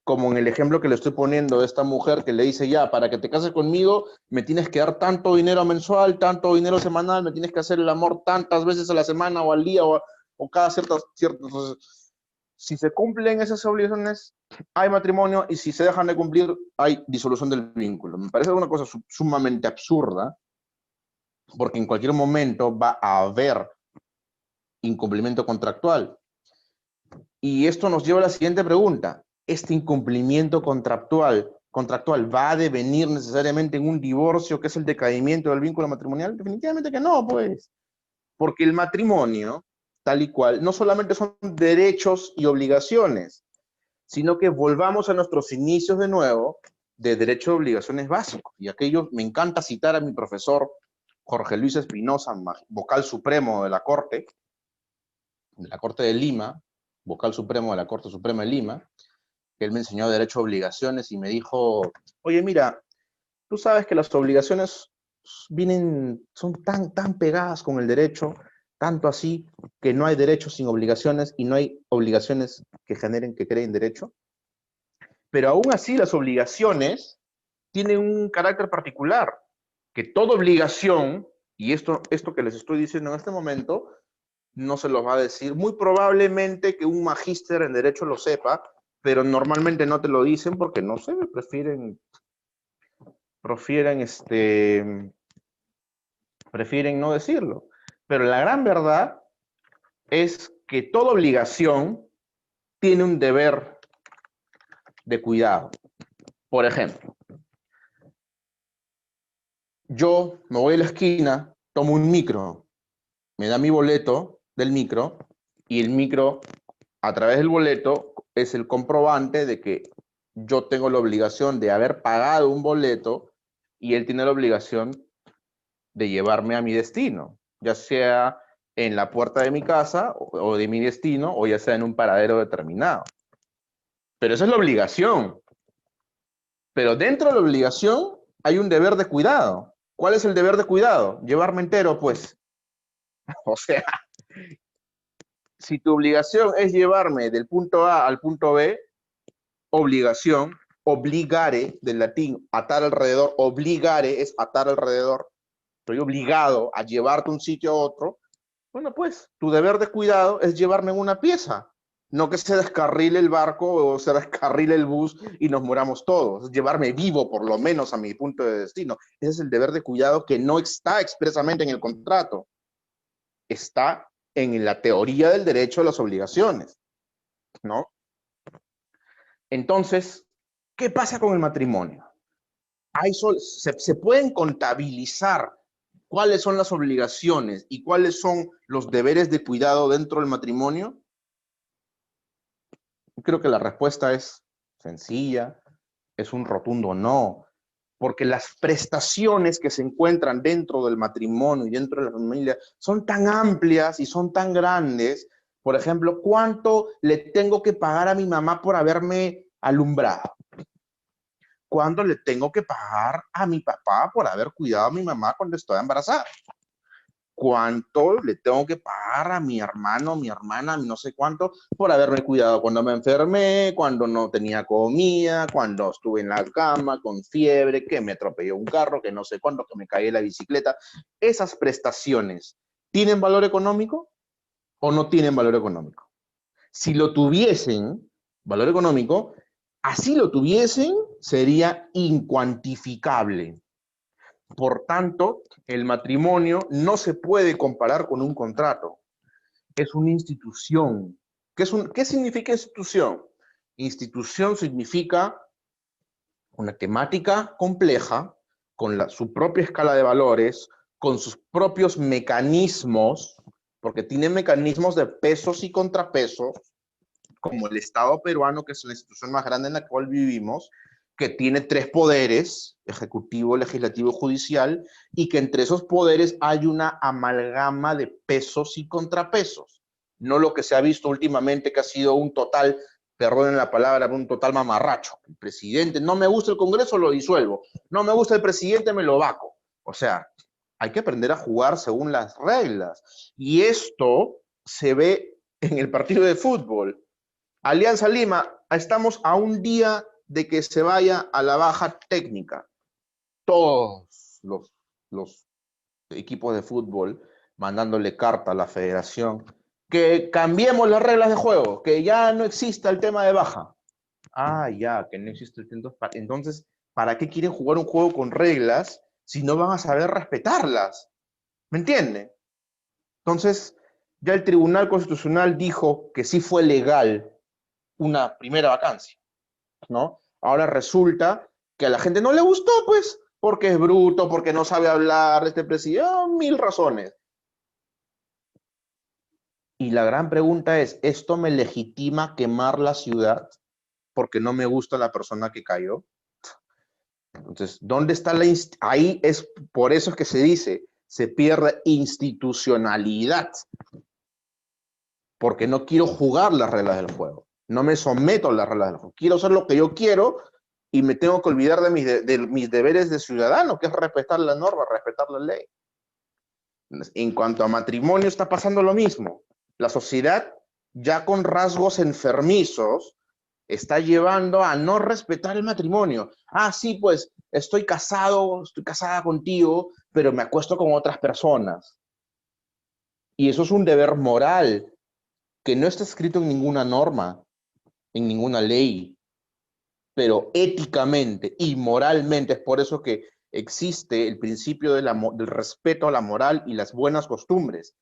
como en el ejemplo que le estoy poniendo de esta mujer que le dice, ya, para que te cases conmigo, me tienes que dar tanto dinero mensual, tanto dinero semanal, me tienes que hacer el amor tantas veces a la semana o al día o cada ciertas. Si se cumplen esas obligaciones, hay matrimonio, y si se dejan de cumplir, hay disolución del vínculo. Me parece una cosa sumamente absurda, porque en cualquier momento va a haber incumplimiento contractual. Y esto nos lleva a la siguiente pregunta. ¿Este incumplimiento contractual va a devenir necesariamente en un divorcio, que es el decaimiento del vínculo matrimonial? Definitivamente que no, pues. Porque el matrimonio, tal y cual, no solamente son derechos y obligaciones, sino que volvamos a nuestros inicios de nuevo de derechos y obligaciones básicos. Y aquello, me encanta citar a mi profesor Jorge Luis Espinosa, vocal supremo de la Corte de Lima, vocal supremo de la Corte Suprema de Lima, que él me enseñó derecho a obligaciones y me dijo, oye, mira, tú sabes que las obligaciones son tan pegadas con el derecho, tanto así que no hay derechos sin obligaciones y no hay obligaciones que creen derecho. Pero aún así las obligaciones tienen un carácter particular, que toda obligación, y esto que les estoy diciendo en este momento, no se los va a decir, muy probablemente que un magíster en derecho lo sepa, pero normalmente no te lo dicen porque no sé, prefieren no decirlo. Pero la gran verdad es que toda obligación tiene un deber de cuidado. Por ejemplo, yo me voy a la esquina, tomo un micro, me da mi boleto del micro, y el micro, a través del boleto, es el comprobante de que yo tengo la obligación de haber pagado un boleto y él tiene la obligación de llevarme a mi destino, ya sea en la puerta de mi casa o de mi destino, o ya sea en un paradero determinado. Pero esa es la obligación. Pero dentro de la obligación hay un deber de cuidado. ¿Cuál es el deber de cuidado? Llevarme entero, pues. O sea, si tu obligación es llevarme del punto A al punto B, obligación, obligare, del latín, atar alrededor, obligare es atar alrededor, estoy obligado a llevarte de un sitio a otro, bueno, pues, tu deber de cuidado es llevarme en una pieza, no que se descarrile el barco o se descarrile el bus y nos muramos todos, es llevarme vivo por lo menos a mi punto de destino. Ese es el deber de cuidado que no está expresamente en el contrato, está en la teoría del derecho de las obligaciones, ¿no? Entonces, ¿qué pasa con el matrimonio? Se pueden contabilizar cuáles son las obligaciones y cuáles son los deberes de cuidado dentro del matrimonio. Creo que la respuesta es sencilla, es un rotundo no, porque las prestaciones que se encuentran dentro del matrimonio y dentro de la familia son tan amplias y son tan grandes. Por ejemplo, ¿cuánto le tengo que pagar a mi mamá por haberme alumbrado? ¿Cuánto le tengo que pagar a mi papá por haber cuidado a mi mamá cuando estaba embarazada? ¿Cuánto le tengo que pagar a mi hermano, mi hermana, no sé cuánto, por haberme cuidado cuando me enfermé, cuando no tenía comida, cuando estuve en la cama con fiebre, que me atropelló un carro, que no sé cuándo, que me caí de la bicicleta? ¿Esas prestaciones tienen valor económico o no tienen valor económico? Si lo tuviesen valor económico, así lo tuviesen, sería incuantificable. Por tanto, el matrimonio no se puede comparar con un contrato. Es una institución. ¿Qué significa institución? Institución significa una temática compleja, con su propia escala de valores, con sus propios mecanismos, porque tiene mecanismos de pesos y contrapesos, como el Estado peruano, que es la institución más grande en la cual vivimos, que tiene 3 poderes, ejecutivo, legislativo y judicial, y que entre esos poderes hay una amalgama de pesos y contrapesos. No lo que se ha visto últimamente, que ha sido un total perdonen la palabra, un total mamarracho. El presidente, no me gusta el Congreso, lo disuelvo. No me gusta el presidente, me lo vaco. O sea, hay que aprender a jugar según las reglas. Y esto se ve en el partido de fútbol. Alianza Lima, estamos a un día de que se vaya a la baja técnica. Todos los equipos de fútbol mandándole carta a la federación que cambiemos las reglas de juego, que ya no exista el tema de baja. Ah, ya, que no existe el tema. Entonces, ¿para qué quieren jugar un juego con reglas si no van a saber respetarlas? ¿Me entiende? Entonces, ya el Tribunal Constitucional dijo que sí fue legal una primera vacancia, ¿no? Ahora resulta que a la gente no le gustó, pues, porque es bruto, porque no sabe hablar este presidente, mil razones. Y la gran pregunta es, ¿esto me legitima quemar la ciudad porque no me gusta la persona que cayó? Entonces, ¿dónde está la ahí es por eso es que se dice, se pierde institucionalidad, porque no quiero jugar las reglas del juego, no me someto a las reglas del juego, quiero hacer lo que yo quiero y me tengo que olvidar de mis deberes de ciudadano, que es respetar la norma, respetar la ley. En cuanto a matrimonio está pasando lo mismo. La sociedad, ya con rasgos enfermizos, está llevando a no respetar el matrimonio. Ah, sí, pues, estoy casada contigo, pero me acuesto con otras personas. Y eso es un deber moral que no está escrito en ninguna norma, en ninguna ley, pero éticamente y moralmente es por eso que existe el principio del respeto a la moral y las buenas costumbres.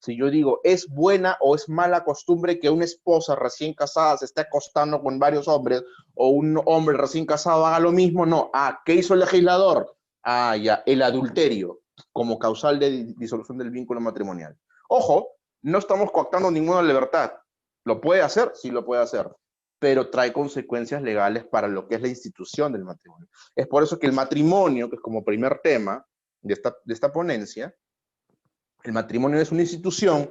Si yo digo, ¿es buena o es mala costumbre que una esposa recién casada se esté acostando con varios hombres o un hombre recién casado haga lo mismo? No. Ah, ¿qué hizo el legislador? Ah, ya, el adulterio como causal de disolución del vínculo matrimonial. Ojo, no estamos coactando ninguna libertad. ¿Lo puede hacer? Sí lo puede hacer, pero trae consecuencias legales para lo que es la institución del matrimonio. Es por eso que el matrimonio, que es como primer tema de esta ponencia, el matrimonio es una institución,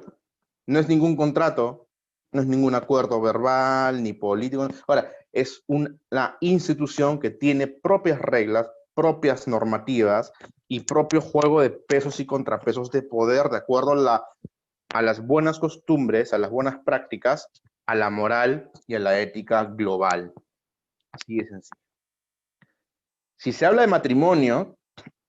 no es ningún contrato, no es ningún acuerdo verbal ni político. Ahora, es una institución que tiene propias reglas, propias normativas y propio juego de pesos y contrapesos de poder de acuerdo a las buenas costumbres, a las buenas prácticas, a la moral y a la ética global. Así de sencillo. Si se habla de matrimonio,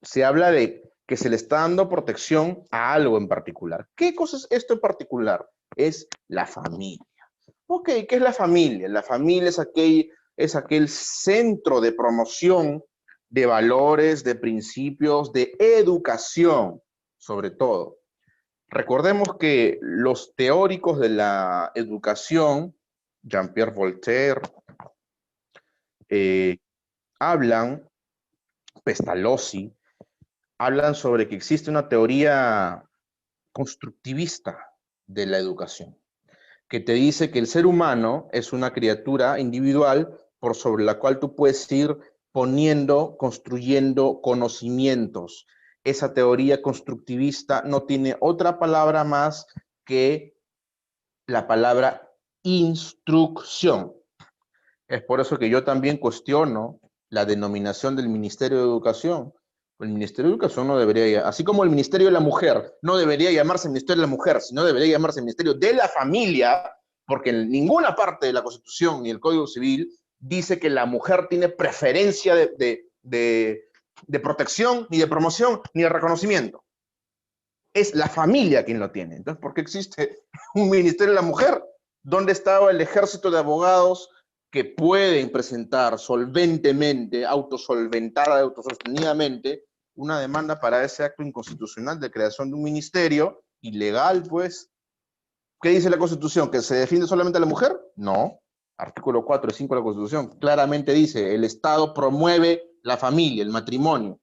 se habla de que se le está dando protección a algo en particular. ¿Qué cosa es esto en particular? Es la familia. Ok, ¿qué es la familia? La familia es aquel centro de promoción de valores, de principios, de educación, sobre todo. Recordemos que los teóricos de la educación, Jean-Pierre Voltaire, hablan, Pestalozzi, hablan sobre que existe una teoría constructivista de la educación, que te dice que el ser humano es una criatura individual por sobre la cual tú puedes ir poniendo, construyendo conocimientos. Esa teoría constructivista no tiene otra palabra más que la palabra instrucción. Es por eso que yo también cuestiono la denominación del Ministerio de Educación. El Ministerio de Educación no debería, así como el Ministerio de la Mujer, no debería llamarse Ministerio de la Mujer, sino debería llamarse Ministerio de la Familia, porque en ninguna parte de la Constitución ni el Código Civil dice que la mujer tiene preferencia de protección, ni de promoción, ni de reconocimiento. Es la familia quien lo tiene. Entonces, ¿por qué existe un Ministerio de la Mujer? ¿Dónde estaba el ejército de abogados que pueden presentar solventemente, autosolventada, autosostenidamente, una demanda para ese acto inconstitucional de creación de un ministerio ilegal, pues? ¿Qué dice la Constitución? ¿Que se defiende solamente a la mujer? No. Artículo 4 y 5 de la Constitución claramente dice, el Estado promueve la familia, el matrimonio.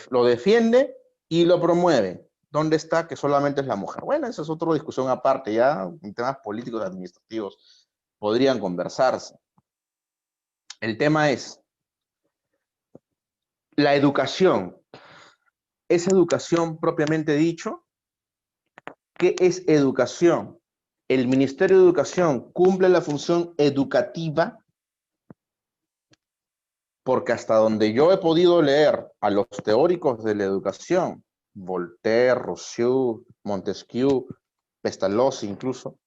Lo defiende y lo promueve. ¿Dónde está que solamente es la mujer? Bueno, esa es otra discusión aparte, ya en temas políticos y administrativos podrían conversarse. El tema es, la educación, ¿es educación propiamente dicho? ¿Qué es educación? ¿el Ministerio de Educación cumple la función educativa? Porque hasta donde yo he podido leer a los teóricos de la educación, Voltaire, Rousseau, Montesquieu, Pestalozzi incluso,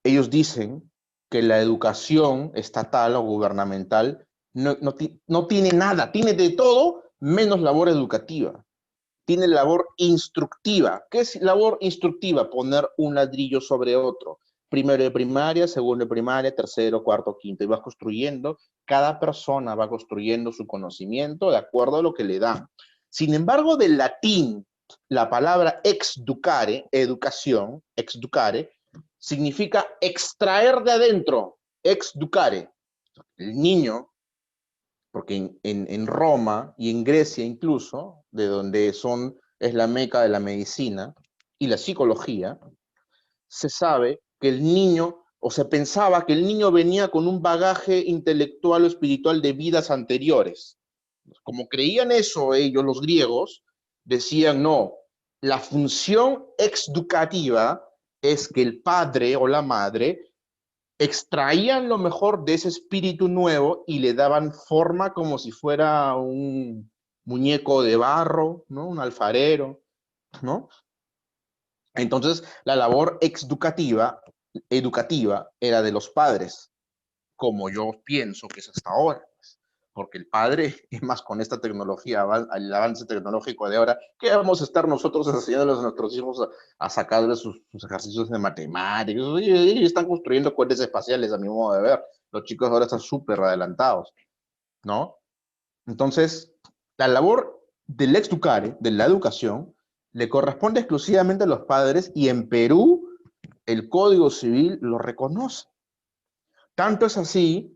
ellos dicen que la educación estatal o gubernamental no tiene nada, tiene de todo menos labor educativa. Tiene labor instructiva. ¿Qué es labor instructiva? Poner un ladrillo sobre otro. Primero de primaria, segundo de primaria, tercero, cuarto, quinto. Y vas construyendo, cada persona va construyendo su conocimiento de acuerdo a lo que le dan. Sin embargo, del latín, la palabra exducare, educación, exducare, significa extraer de adentro, exducare. El niño, porque en Roma y en Grecia incluso, de donde es la meca de la medicina y la psicología, se sabe que el niño, o se pensaba que el niño venía con un bagaje intelectual o espiritual de vidas anteriores. Como creían eso ellos, los griegos, decían, no, la función exducativa es que el padre o la madre extraían lo mejor de ese espíritu nuevo y le daban forma como si fuera un muñeco de barro, ¿no? Un alfarero, ¿no? Entonces, la labor educativa era de los padres, como yo pienso que es hasta ahora. Porque el padre, es más con esta tecnología, el avance tecnológico de ahora, ¿qué vamos a estar nosotros enseñándoles a nuestros hijos a sacarles sus ejercicios de matemáticas? Ellos están construyendo cohetes espaciales, a mi modo de ver. Los chicos ahora están súper adelantados, ¿no? Entonces, la labor del exducare, de la educación, le corresponde exclusivamente a los padres y en Perú el Código Civil lo reconoce. Tanto es así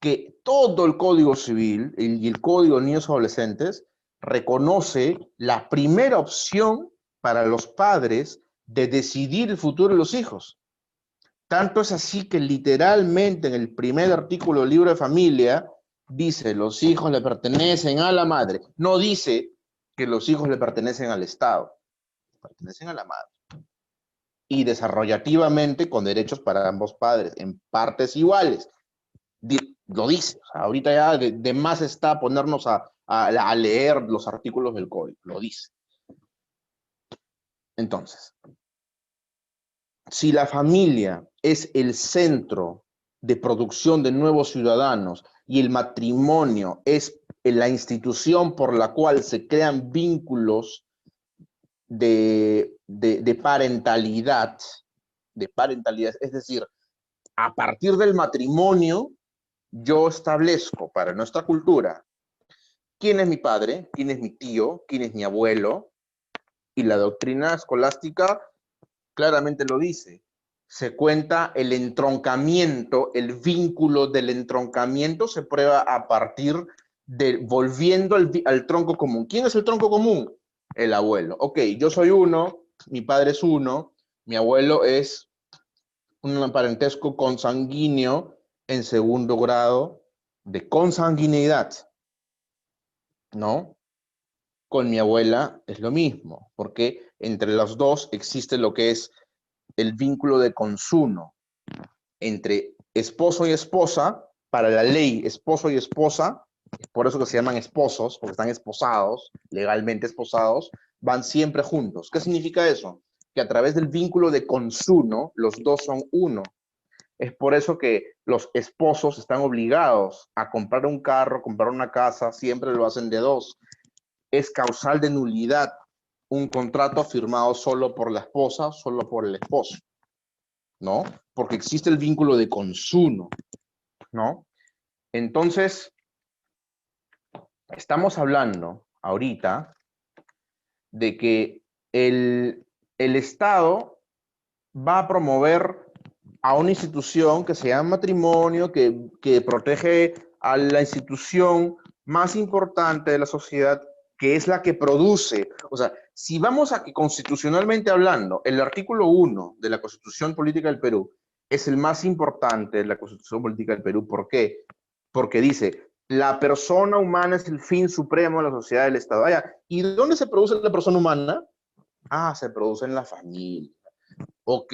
que todo el Código Civil y el Código de Niños y Adolescentes reconoce la primera opción para los padres de decidir el futuro de los hijos. Tanto es así que literalmente en el primer artículo del libro de familia dice, los hijos le pertenecen a la madre. No dice que los hijos le pertenecen al Estado, pertenecen a la madre. Y desarrollativamente con derechos para ambos padres, en partes iguales. Lo dice, o sea, ahorita ya de más está ponernos a leer los artículos del código, lo dice. Entonces, si la familia es el centro de producción de nuevos ciudadanos y el matrimonio es la institución por la cual se crean vínculos de parentalidad, es decir, a partir del matrimonio, yo establezco para nuestra cultura quién es mi padre, quién es mi tío, quién es mi abuelo, y la doctrina escolástica claramente lo dice. Se cuenta el entroncamiento, el vínculo del entroncamiento se prueba a partir de volviendo al tronco común. ¿Quién es el tronco común? El abuelo. Ok, yo soy uno, mi padre es uno, mi abuelo es un parentesco consanguíneo en segundo grado de consanguineidad, ¿no? Con mi abuela es lo mismo, porque entre los dos existe lo que es el vínculo de consuno entre esposo y esposa, para la ley esposo y esposa, por eso que se llaman esposos, porque están esposados, legalmente esposados, van siempre juntos. ¿Qué significa eso? Que a través del vínculo de consuno, los dos son uno. Es por eso que los esposos están obligados a comprar un carro, comprar una casa, siempre lo hacen de dos. Es causal de nulidad un contrato firmado solo por la esposa, solo por el esposo, ¿no? Porque existe el vínculo de consumo, ¿no? Entonces, estamos hablando ahorita de que el Estado va a promover a una institución que se llama matrimonio, que protege a la institución más importante de la sociedad, que es la que produce. O sea, si vamos a que constitucionalmente hablando, el artículo 1 de la Constitución Política del Perú es el más importante de la Constitución Política del Perú. ¿Por qué? Porque dice, la persona humana es el fin supremo de la sociedad del Estado. ¿Y dónde se produce la persona humana? Se produce en la familia. ok,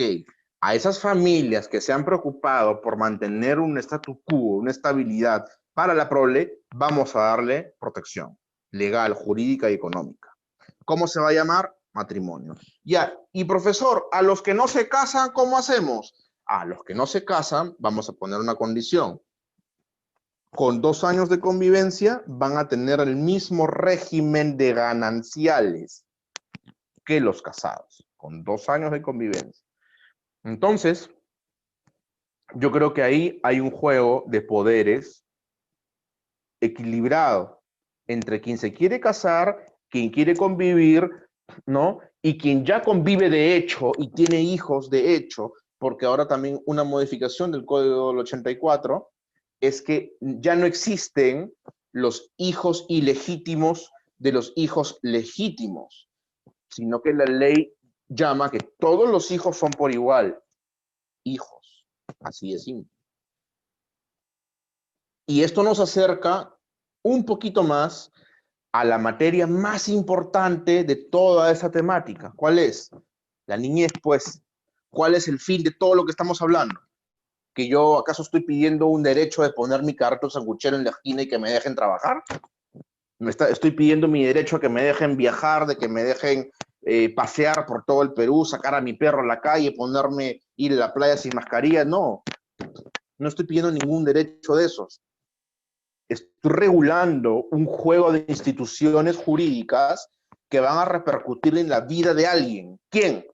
a esas familias que se han preocupado por mantener un statu quo, una estabilidad para la prole, vamos a darle protección legal, jurídica y económica. ¿Cómo se va a llamar? Matrimonio. Ya, y profesor, a los que no se casan, ¿cómo hacemos? A los que no se casan, vamos a poner una condición. Con 2 años de convivencia, van a tener el mismo régimen de gananciales que los casados, con 2 años de convivencia. Entonces, yo creo que ahí hay un juego de poderes equilibrado entre quien se quiere casar, quien quiere convivir, ¿no? Y quien ya convive de hecho y tiene hijos de hecho, porque ahora también una modificación del Código del 84 es que ya no existen los hijos ilegítimos de los hijos legítimos, sino que la ley llama que todos los hijos son por igual hijos. Así de simple. Y esto nos acerca un poquito más a la materia más importante de toda esa temática. ¿Cuál es? La niñez, pues. ¿Cuál es el fin de todo lo que estamos hablando? ¿Que yo acaso estoy pidiendo un derecho de poner mi carrito sanguchero en la esquina y que me dejen trabajar? Estoy pidiendo mi derecho a que me dejen viajar, de que me dejen pasear por todo el Perú, sacar a mi perro a la calle, ir a la playa sin mascarilla. No, no estoy pidiendo ningún derecho de esos. Estoy regulando un juego de instituciones jurídicas que van a repercutir en la vida de alguien. ¿Quién?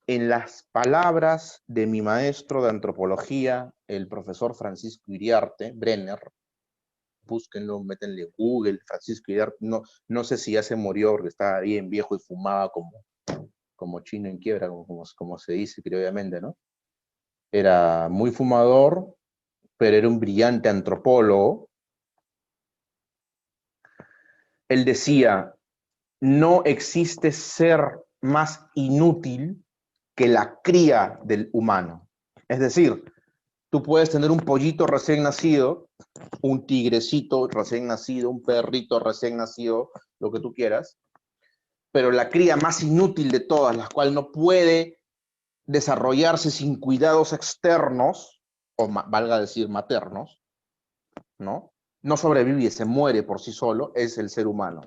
En las palabras de mi maestro de antropología, el profesor Francisco Iriarte, Brenner, búsquenlo, métenle Google, Francisco Iriarte, no sé si ya se murió porque estaba bien viejo y fumaba como chino en quiebra, como se dice criolamente, ¿no? Era muy fumador, pero era un brillante antropólogo. Él decía, no existe ser más inútil que la cría del humano. Es decir, tú puedes tener un pollito recién nacido, un tigrecito recién nacido, un perrito recién nacido, lo que tú quieras, pero la cría más inútil de todas, la cual no puede desarrollarse sin cuidados externos, o valga decir maternos, ¿no? No sobrevive y se muere por sí solo, es el ser humano.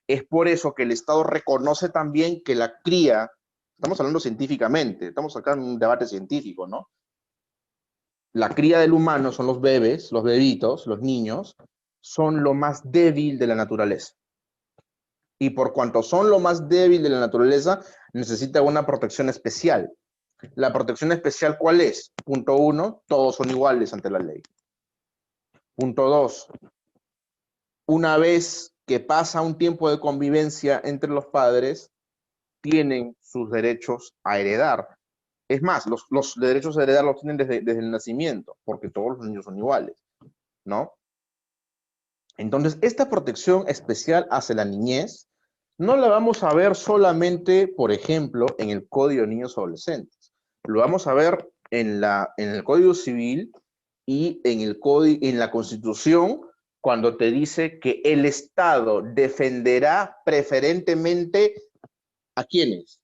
Es por eso que el Estado reconoce también que la cría, estamos hablando científicamente, estamos acá en un debate científico, ¿no? La cría del humano son los bebés, los bebitos, los niños, son lo más débil de la naturaleza. Y por cuanto son lo más débil de la naturaleza, necesita una protección especial. ¿La protección especial cuál es? Punto 1, todos son iguales ante la ley. Punto 2, una vez que pasa un tiempo de convivencia entre los padres, tienen sus derechos a heredar. Es más, los derechos a heredar los tienen desde el nacimiento, porque todos los niños son iguales, ¿no? Entonces, esta protección especial hacia la niñez no la vamos a ver solamente, por ejemplo, en el Código de Niños y Adolescentes. Lo vamos a ver en el Código Civil y en la Constitución, cuando te dice que el Estado defenderá preferentemente ¿a quiénes?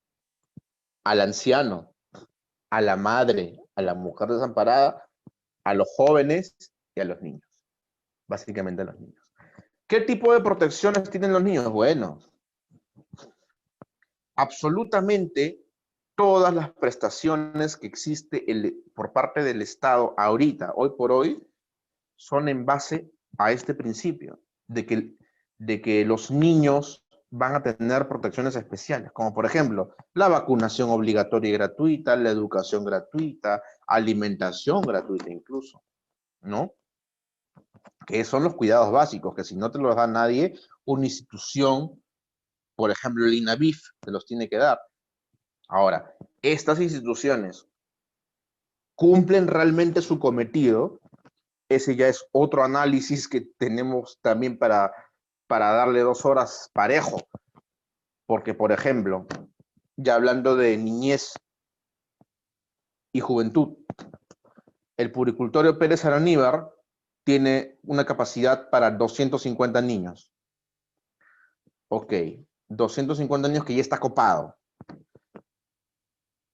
Al anciano, a la madre, a la mujer desamparada, a los jóvenes y a los niños. Básicamente a los niños. ¿Qué tipo de protecciones tienen los niños? Bueno, absolutamente todas las prestaciones que existe por parte del Estado ahorita, hoy por hoy, son en base a este principio, de que los niños van a tener protecciones especiales, como por ejemplo, la vacunación obligatoria y gratuita, la educación gratuita, alimentación gratuita incluso, ¿no? Que son los cuidados básicos, que si no te los da nadie, una institución, por ejemplo el INAVIF, te los tiene que dar. Ahora, estas instituciones cumplen realmente su cometido. Ese ya es otro análisis que tenemos también para darle 2 horas parejo. Porque, por ejemplo, ya hablando de niñez y juventud, el Puricultorio Pérez Araníbar tiene una capacidad para 250 niños. Ok, 250 niños que ya está copado.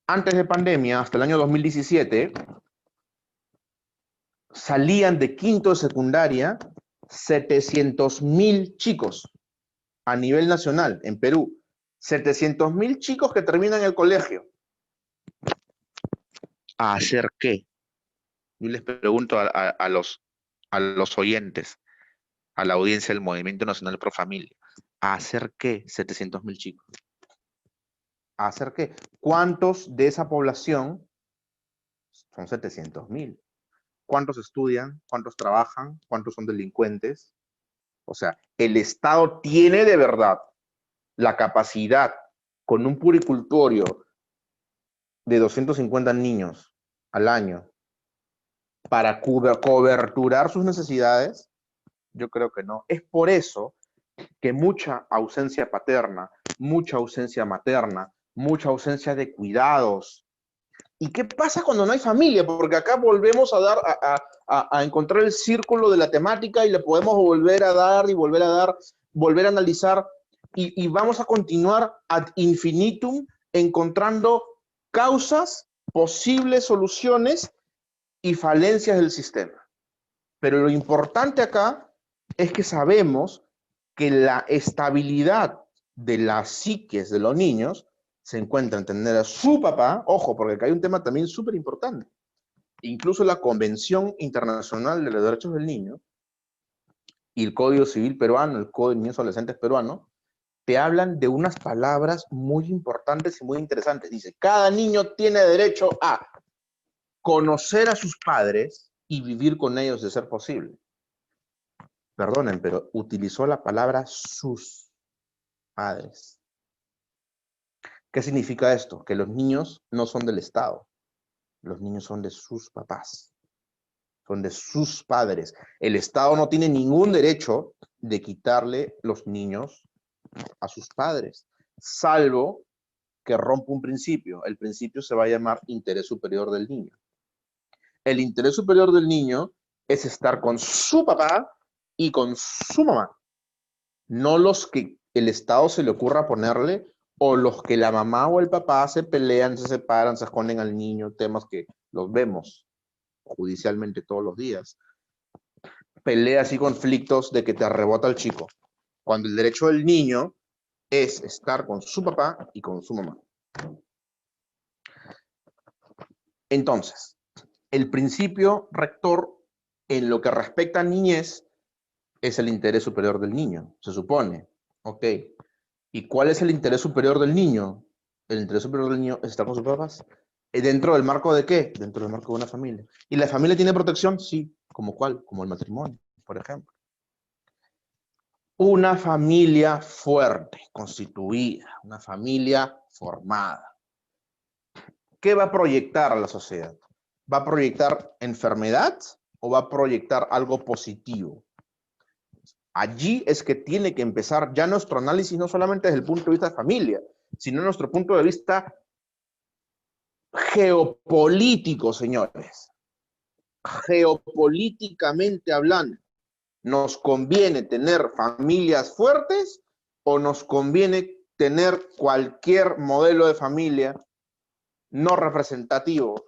antes de pandemia, hasta el año 2017, salían de quinto de secundaria 700.000 chicos a nivel nacional en Perú. 700.000 chicos que terminan el colegio. ¿A hacer qué? Yo les pregunto a los oyentes, a la audiencia del Movimiento Nacional Pro Familia, ¿a hacer qué 700.000 chicos? ¿A hacer qué? ¿Cuántos de esa población son 700.000? ¿Cuántos estudian? ¿Cuántos trabajan? ¿Cuántos son delincuentes? O sea, el Estado tiene de verdad la capacidad, con un puricultorio de 250 niños al año, para coberturar sus necesidades. Yo creo que no. Es por eso que mucha ausencia paterna, mucha ausencia materna, mucha ausencia de cuidados. ¿Y qué pasa cuando no hay familia? Porque acá volvemos a encontrar el círculo de la temática y le podemos volver a dar y volver a dar, volver a analizar y vamos a continuar ad infinitum encontrando causas, posibles soluciones y falencias del sistema. Pero lo importante acá es que sabemos que la estabilidad de las psiques de los niños se encuentra en tener a su papá, ojo, porque acá hay un tema también súper importante. Incluso la Convención Internacional de los Derechos del Niño y el Código Civil peruano, el Código de Niños y Adolescentes peruano, te hablan de unas palabras muy importantes y muy interesantes. Dice, cada niño tiene derecho a conocer a sus padres y vivir con ellos de ser posible. Perdonen, pero utilizó la palabra sus padres. ¿Qué significa esto? Que los niños no son del Estado. Los niños son de sus papás. Son de sus padres. El Estado no tiene ningún derecho de quitarle los niños a sus padres, salvo que rompa un principio. El principio se va a llamar interés superior del niño. El interés superior del niño es estar con su papá y con su mamá, no los que el Estado se le ocurra ponerle o los que la mamá o el papá se pelean, se separan, se esconden al niño, temas que los vemos judicialmente todos los días. Peleas y conflictos de que te arrebota el chico, cuando el derecho del niño es estar con su papá y con su mamá. Entonces, el principio rector en lo que respecta a niñez es el interés superior del niño, se supone. Ok. ¿Y cuál es el interés superior del niño? El interés superior del niño es estar con sus papás. ¿Dentro del marco de qué? Dentro del marco de una familia. ¿Y la familia tiene protección? Sí. ¿Como cuál? Como el matrimonio, por ejemplo. Una familia fuerte, constituida, una familia formada. ¿Qué va a proyectar a la sociedad? ¿Va a proyectar enfermedad o va a proyectar algo positivo? Allí es que tiene que empezar ya nuestro análisis, no solamente desde el punto de vista de familia, sino nuestro punto de vista geopolítico, señores. Geopolíticamente hablando, ¿nos conviene tener familias fuertes o nos conviene tener cualquier modelo de familia no representativo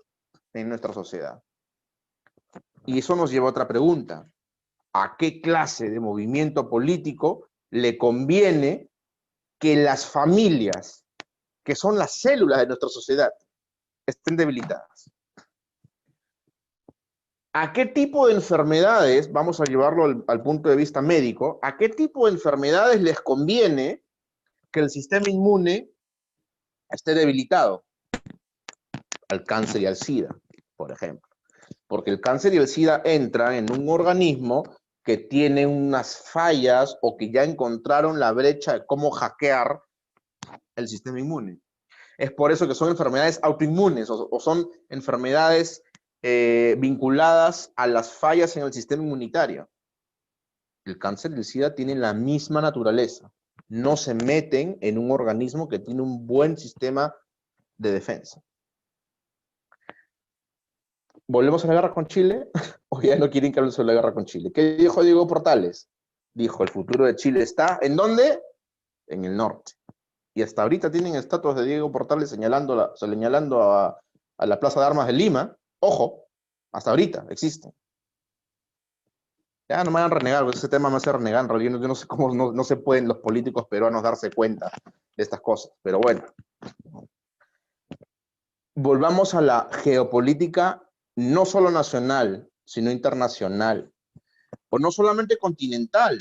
en nuestra sociedad? Y eso nos lleva a otra pregunta. ¿A qué clase de movimiento político le conviene que las familias, que son las células de nuestra sociedad, estén debilitadas? ¿A qué tipo de enfermedades, vamos a llevarlo al punto de vista médico, a qué tipo de enfermedades les conviene que el sistema inmune esté debilitado? Al cáncer y al SIDA, por ejemplo. Porque el cáncer y el SIDA entran en un organismo que tiene unas fallas o que ya encontraron la brecha de cómo hackear el sistema inmune. Es por eso que son enfermedades autoinmunes o son enfermedades vinculadas a las fallas en el sistema inmunitario. El cáncer y el SIDA tienen la misma naturaleza. No se meten en un organismo que tiene un buen sistema de defensa. ¿Volvemos a la guerra con Chile? ¿O ya no quieren que hable sobre la guerra con Chile? ¿Qué dijo Diego Portales? Dijo, el futuro de Chile está, ¿en dónde? En el norte. y hasta ahorita tienen estatuas de Diego Portales señalando a la Plaza de Armas de Lima. Ojo, hasta ahorita existen. Ya no me van a renegar, ese tema me hace renegar. En realidad yo no sé cómo no se pueden los políticos peruanos darse cuenta de estas cosas, pero bueno. Volvamos a la geopolítica no solo nacional, sino internacional, o no solamente continental,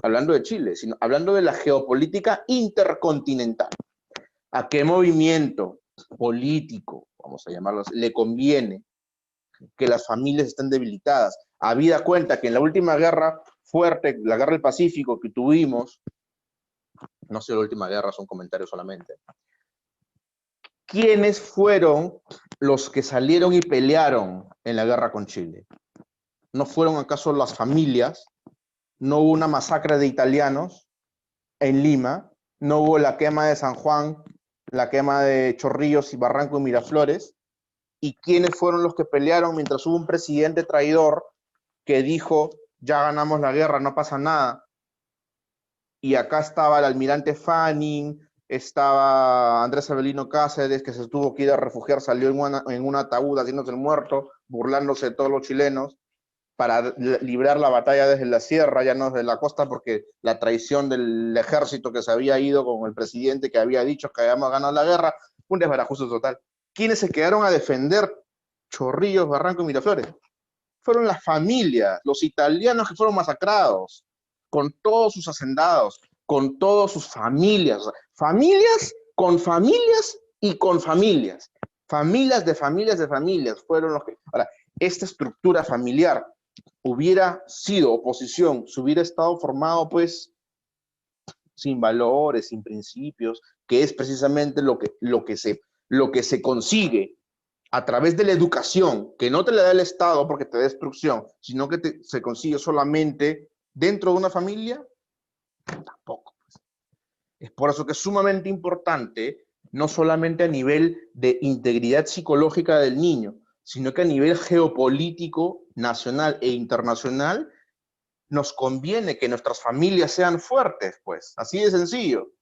hablando de Chile, sino hablando de la geopolítica intercontinental. ¿A qué movimiento político, vamos a llamarlo así, le conviene que las familias estén debilitadas? Habida cuenta que en la última guerra fuerte, la guerra del Pacífico que tuvimos, no sé, la última guerra, son comentarios solamente, ¿quiénes fueron los que salieron y pelearon en la guerra con Chile? ¿No fueron acaso las familias? ¿No hubo una masacre de italianos en Lima? ¿No hubo la quema de San Juan, la quema de Chorrillos y Barranco y Miraflores? ¿Y quiénes fueron los que pelearon mientras hubo un presidente traidor que dijo, ya ganamos la guerra, no pasa nada? Y acá estaba el almirante Fanning, estaba Andrés Avelino Cáceres, que se tuvo que ir a refugiar, salió en un ataúd haciéndose el muerto, burlándose de todos los chilenos, para librar la batalla desde la sierra, ya no desde la costa, porque la traición del ejército que se había ido con el presidente que había dicho que habíamos ganado la guerra, un desbarajuste total. ¿Quiénes se quedaron a defender Chorrillos, Barranco y Miraflores? Fueron las familias, los italianos que fueron masacrados, con todos sus hacendados, con todas sus familias. O sea, familias con familias y con familias. Familias de familias de familias fueron los que... Ahora, esta estructura familiar hubiera sido oposición, se hubiera estado formado pues sin valores, sin principios, que es precisamente lo que se consigue a través de la educación, que no te la da el Estado porque te da instrucción, sino que se consigue solamente dentro de una familia, tampoco. Es por eso que es sumamente importante, no solamente a nivel de integridad psicológica del niño, sino que a nivel geopolítico, nacional e internacional, nos conviene que nuestras familias sean fuertes, pues, así de sencillo.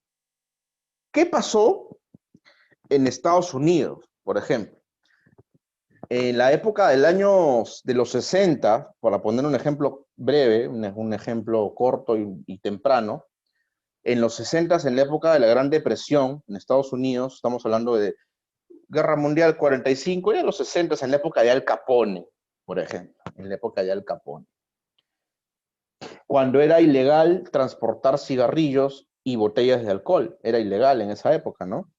¿Qué pasó en Estados Unidos, por ejemplo? En la época de los 60, para poner un ejemplo breve, un ejemplo corto y temprano, en los 60, en la época de la Gran Depresión en Estados Unidos, estamos hablando de Guerra Mundial 45, y en los 60, en la época de Al Capone, por ejemplo, en la época de Al Capone. Cuando era ilegal transportar cigarrillos y botellas de alcohol, era ilegal en esa época, ¿no?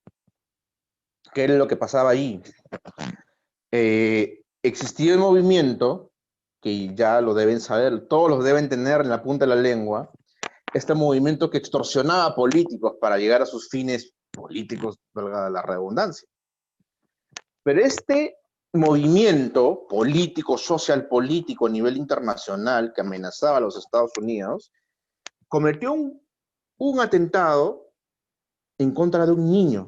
¿Qué era lo que pasaba ahí? Existía un movimiento, que ya lo deben saber, todos los deben tener en la punta de la lengua, este movimiento que extorsionaba a políticos para llegar a sus fines políticos, valga la redundancia. Pero este movimiento político, social político a nivel internacional que amenazaba a los Estados Unidos, cometió un atentado en contra de un niño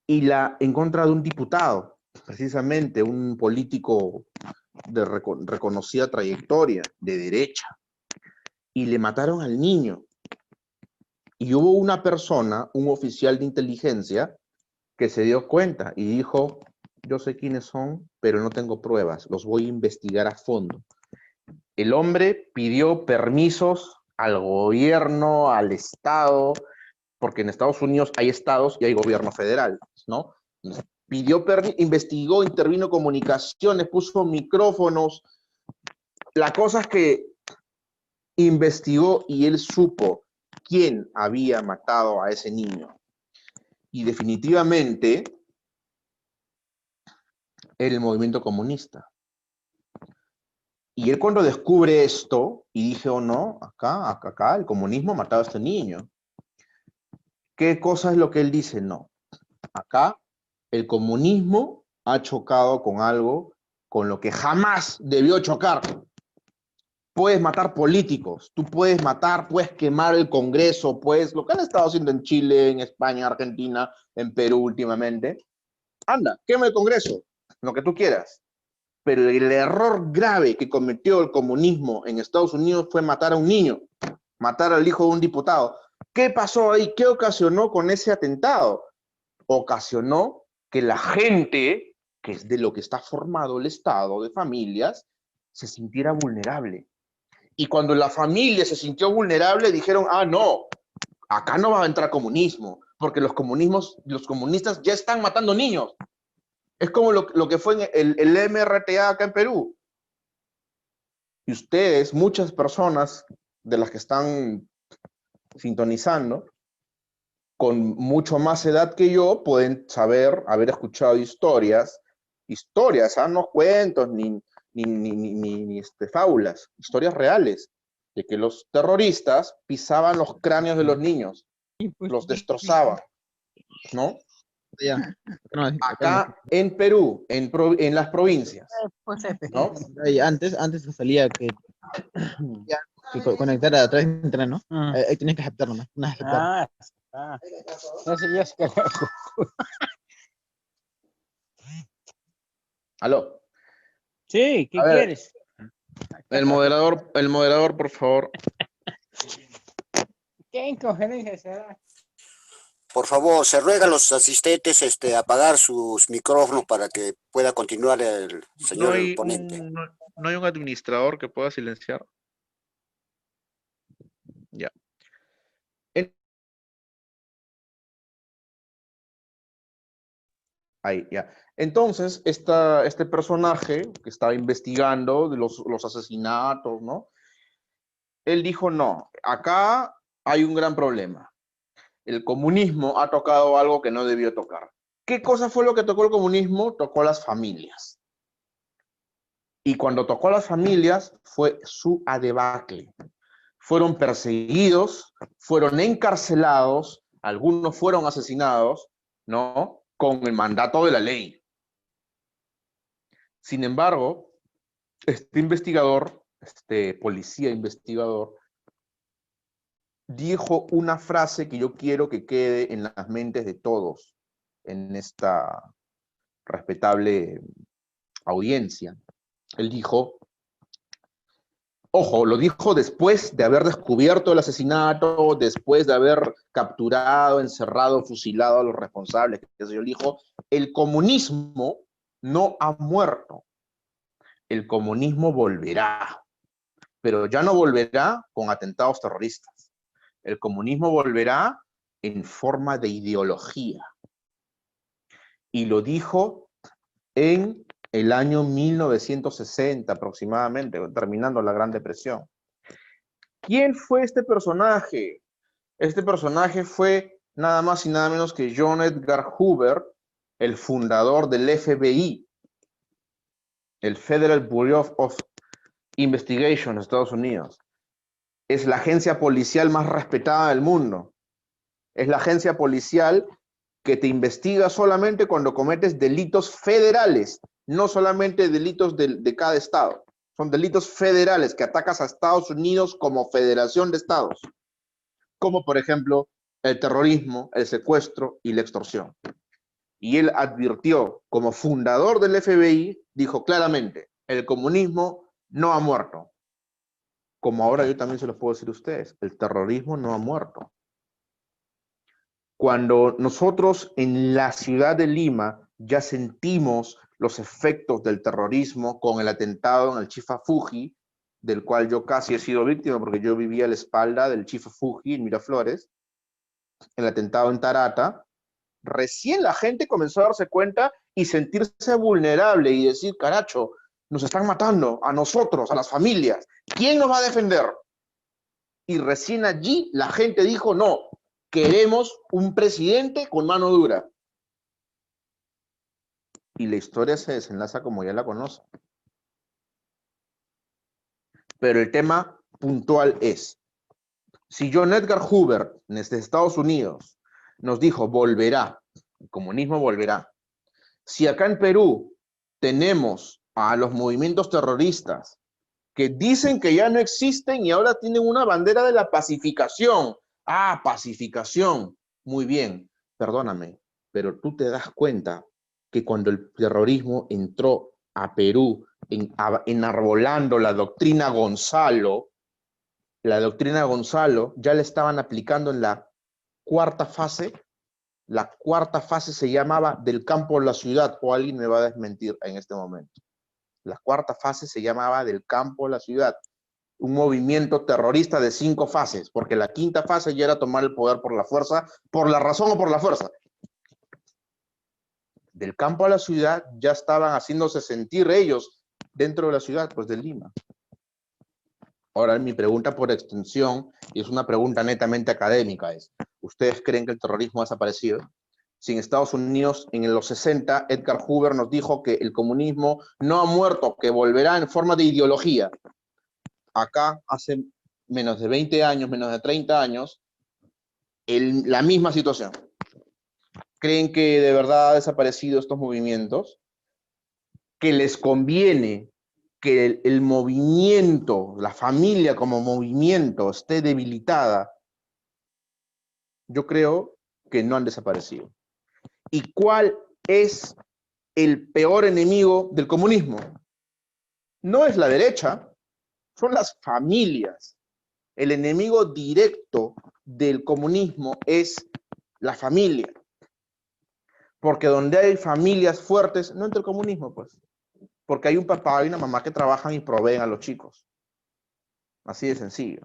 y en contra de un diputado, precisamente un político de reconocida trayectoria, de derecha, y le mataron al niño. Y hubo una persona, un oficial de inteligencia, que se dio cuenta y dijo, yo sé quiénes son, pero no tengo pruebas, los voy a investigar a fondo. El hombre pidió permisos al gobierno, al Estado, porque en Estados Unidos hay estados y hay gobierno federal, ¿no? Pidió investigó, intervino comunicaciones, puso micrófonos. La cosa es que investigó y él supo quién había matado a ese niño. Y definitivamente era el movimiento comunista. Y él cuando descubre esto, y dije, oh no, acá el comunismo ha matado a este niño. ¿Qué cosa es lo que él dice? No, acá el comunismo ha chocado con algo con lo que jamás debió chocar. Puedes matar políticos, tú puedes matar, puedes quemar el Congreso, pues lo que han estado haciendo en Chile, en España, en Argentina, en Perú últimamente. Anda, quema el Congreso, lo que tú quieras. Pero el error grave que cometió el comunismo en Estados Unidos fue matar a un niño, matar al hijo de un diputado. ¿Qué pasó ahí? ¿Qué ocasionó con ese atentado? Ocasionó que la gente, que es de lo que está formado el Estado de familias, se sintiera vulnerable. Y cuando la familia se sintió vulnerable, dijeron, ah, no, acá no va a entrar comunismo, porque los comunistas ya están matando niños. Es como lo que fue en el MRTA acá en Perú. Y ustedes, muchas personas de las que están sintonizando, con mucho más edad que yo, pueden haber escuchado historias, no cuentos ni fábulas, historias reales, de que los terroristas pisaban los cráneos de los niños, los destrozaban, ¿no? Ya. No, Acá en Perú, en las provincias, ¿no? antes salía que conectar a través de internet, ¿no? Ahí tienes que aceptar nomás. Ya sé que ¿Aló? Sí, ¿qué A ver, quieres? el moderador, por favor. ¿Qué incoherencia será? Por favor, se ruega a los asistentes apagar sus micrófonos para que pueda continuar el señor ponente. No hay un administrador que pueda silenciar. Ya. Ahí, ya. Entonces, este personaje que estaba investigando de los asesinatos, ¿no? Él dijo, no, acá hay un gran problema. El comunismo ha tocado algo que no debió tocar. ¿Qué cosa fue lo que tocó el comunismo? Tocó las familias. Y cuando tocó a las familias, fue su debacle. Fueron perseguidos, fueron encarcelados, algunos fueron asesinados, ¿no? Con el mandato de la ley. Sin embargo, este investigador, este policía investigador, dijo una frase que yo quiero que quede en las mentes de todos en esta respetable audiencia. Él dijo, ojo, lo dijo después de haber descubierto el asesinato, después de haber capturado, encerrado, fusilado a los responsables. Él dijo, el comunismo no ha muerto. El comunismo volverá, pero ya no volverá con atentados terroristas. El comunismo volverá en forma de ideología. Y lo dijo en el año 1960 aproximadamente, terminando la Gran Depresión. ¿Quién fue este personaje? Este personaje fue nada más y nada menos que John Edgar Hoover, el fundador del FBI, el Federal Bureau of Investigation de Estados Unidos. Es la agencia policial más respetada del mundo. Es la agencia policial que te investiga solamente cuando cometes delitos federales, no solamente delitos de cada estado. Son delitos federales que atacas a Estados Unidos como federación de estados. Como por ejemplo el terrorismo, el secuestro y la extorsión. Y él advirtió, como fundador del FBI, dijo claramente, el comunismo no ha muerto. Como ahora yo también se los puedo decir a ustedes, el terrorismo no ha muerto. Cuando nosotros en la ciudad de Lima ya sentimos los efectos del terrorismo con el atentado en el Chifa Fuji, del cual yo casi he sido víctima porque yo vivía a la espalda del Chifa Fuji en Miraflores, el atentado en Tarata, recién la gente comenzó a darse cuenta y sentirse vulnerable y decir, caracho, nos están matando a nosotros, a las familias. ¿Quién nos va a defender? Y recién allí la gente dijo, no, queremos un presidente con mano dura. Y la historia se desenlaza como ya la conocen. Pero el tema puntual es, si John Edgar Hoover, desde Estados Unidos, nos dijo, volverá, el comunismo volverá. Si acá en Perú tenemos a los movimientos terroristas que dicen que ya no existen y ahora tienen una bandera de la pacificación. Ah, pacificación. Muy bien, perdóname, pero tú te das cuenta que cuando el terrorismo entró a Perú enarbolando la doctrina Gonzalo, la doctrina Gonzalo ya la estaban aplicando en la cuarta fase. La cuarta fase se llamaba del campo a la ciudad, o alguien me va a desmentir en este momento. La cuarta fase se llamaba del campo a la ciudad. Un movimiento terrorista de 5 fases, porque la quinta fase ya era tomar el poder por la fuerza, por la razón o por la fuerza. Del campo a la ciudad ya estaban haciéndose sentir ellos dentro de la ciudad, pues de Lima. Ahora mi pregunta por extensión, y es una pregunta netamente académica, es, ¿ustedes creen que el terrorismo ha desaparecido? Si en Estados Unidos en los 60 Edgar Hoover nos dijo que el comunismo no ha muerto, que volverá en forma de ideología. Acá hace menos de 20 años, menos de 30 años, la misma situación. ¿Creen que de verdad ha desaparecido estos movimientos? ¿Que les conviene que el movimiento, la familia como movimiento esté debilitada? Yo creo que no han desaparecido. ¿Y cuál es el peor enemigo del comunismo? No es la derecha, son las familias. El enemigo directo del comunismo es la familia. Porque donde hay familias fuertes, no entra el comunismo, pues. Porque hay un papá y una mamá que trabajan y proveen a los chicos. Así de sencillo.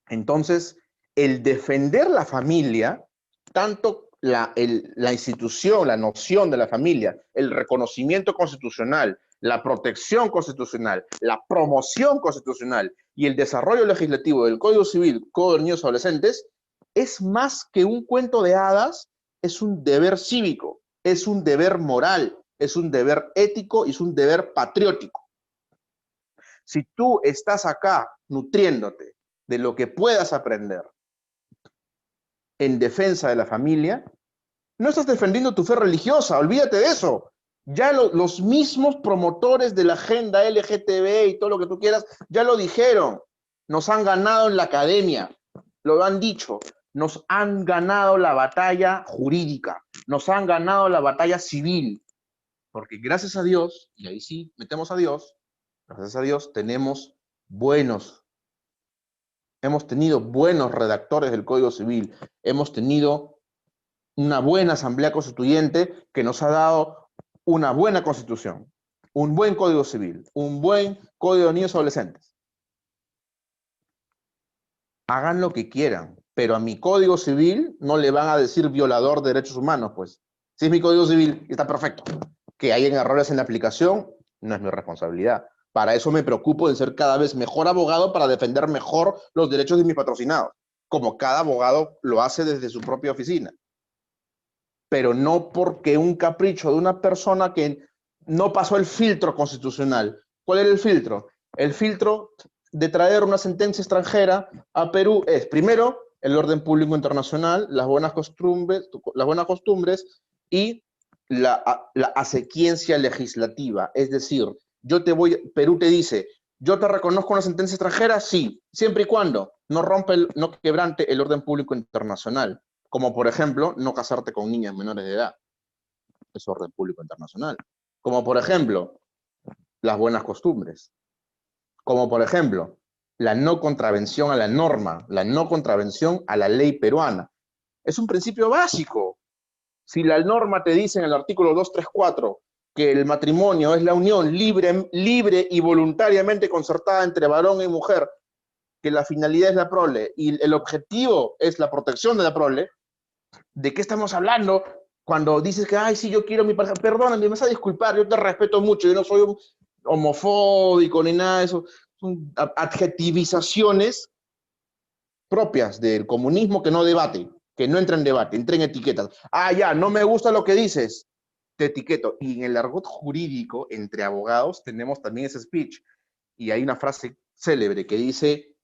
Entonces, el defender la familia, tanto la institución, la noción de la familia, el reconocimiento constitucional, la protección constitucional, la promoción constitucional y el desarrollo legislativo del Código Civil, Código de Niños y Adolescentes, es más que un cuento de hadas, es un deber cívico, es un deber moral, es un deber ético y es un deber patriótico. Si tú estás acá nutriéndote de lo que puedas aprender en defensa de la familia, no estás defendiendo tu fe religiosa, olvídate de eso. Ya los mismos promotores de la agenda LGTB y todo lo que tú quieras, ya lo dijeron. Nos han ganado en la academia, lo han dicho. Nos han ganado la batalla jurídica, nos han ganado la batalla civil. Porque gracias a Dios, y ahí sí metemos a Dios, gracias a Dios tenemos hemos tenido buenos redactores del Código Civil, hemos tenido una buena Asamblea Constituyente que nos ha dado una buena Constitución, un buen Código Civil, un buen Código de Niños y Adolescentes. Hagan lo que quieran, pero a mi Código Civil no le van a decir violador de derechos humanos, pues. Si es mi Código Civil, está perfecto. Que hayan errores en la aplicación, no es mi responsabilidad. Para eso me preocupo de ser cada vez mejor abogado para defender mejor los derechos de mis patrocinados, como cada abogado lo hace desde su propia oficina. Pero no porque un capricho de una persona que no pasó el filtro constitucional. ¿Cuál era el filtro? El filtro de traer una sentencia extranjera a Perú es, primero, el orden público internacional, las buenas costumbres y la asequiencia legislativa. Es decir, Perú te dice, yo te reconozco una sentencia extranjera, sí, siempre y cuando no quebrante el orden público internacional, como por ejemplo, no casarte con niñas menores de edad, es orden público internacional, como por ejemplo, las buenas costumbres, como por ejemplo, la no contravención a la norma, la no contravención a la ley peruana. Es un principio básico. Si la norma te dice en el artículo 234 que el matrimonio es la unión libre y voluntariamente concertada entre varón y mujer, que la finalidad es la prole y el objetivo es la protección de la prole, ¿de qué estamos hablando cuando dices que, ay, sí, yo quiero a mi pareja? Perdóname, me vas a disculpar, yo te respeto mucho, yo no soy un homofóbico ni nada de eso. Son adjetivizaciones propias del comunismo que no debate, que no entra en debate, entra en etiquetas. Ah, ya, no me gusta lo que dices, te etiqueto. Y en el argot jurídico, entre abogados, tenemos también ese speech. Y hay una frase célebre que dice,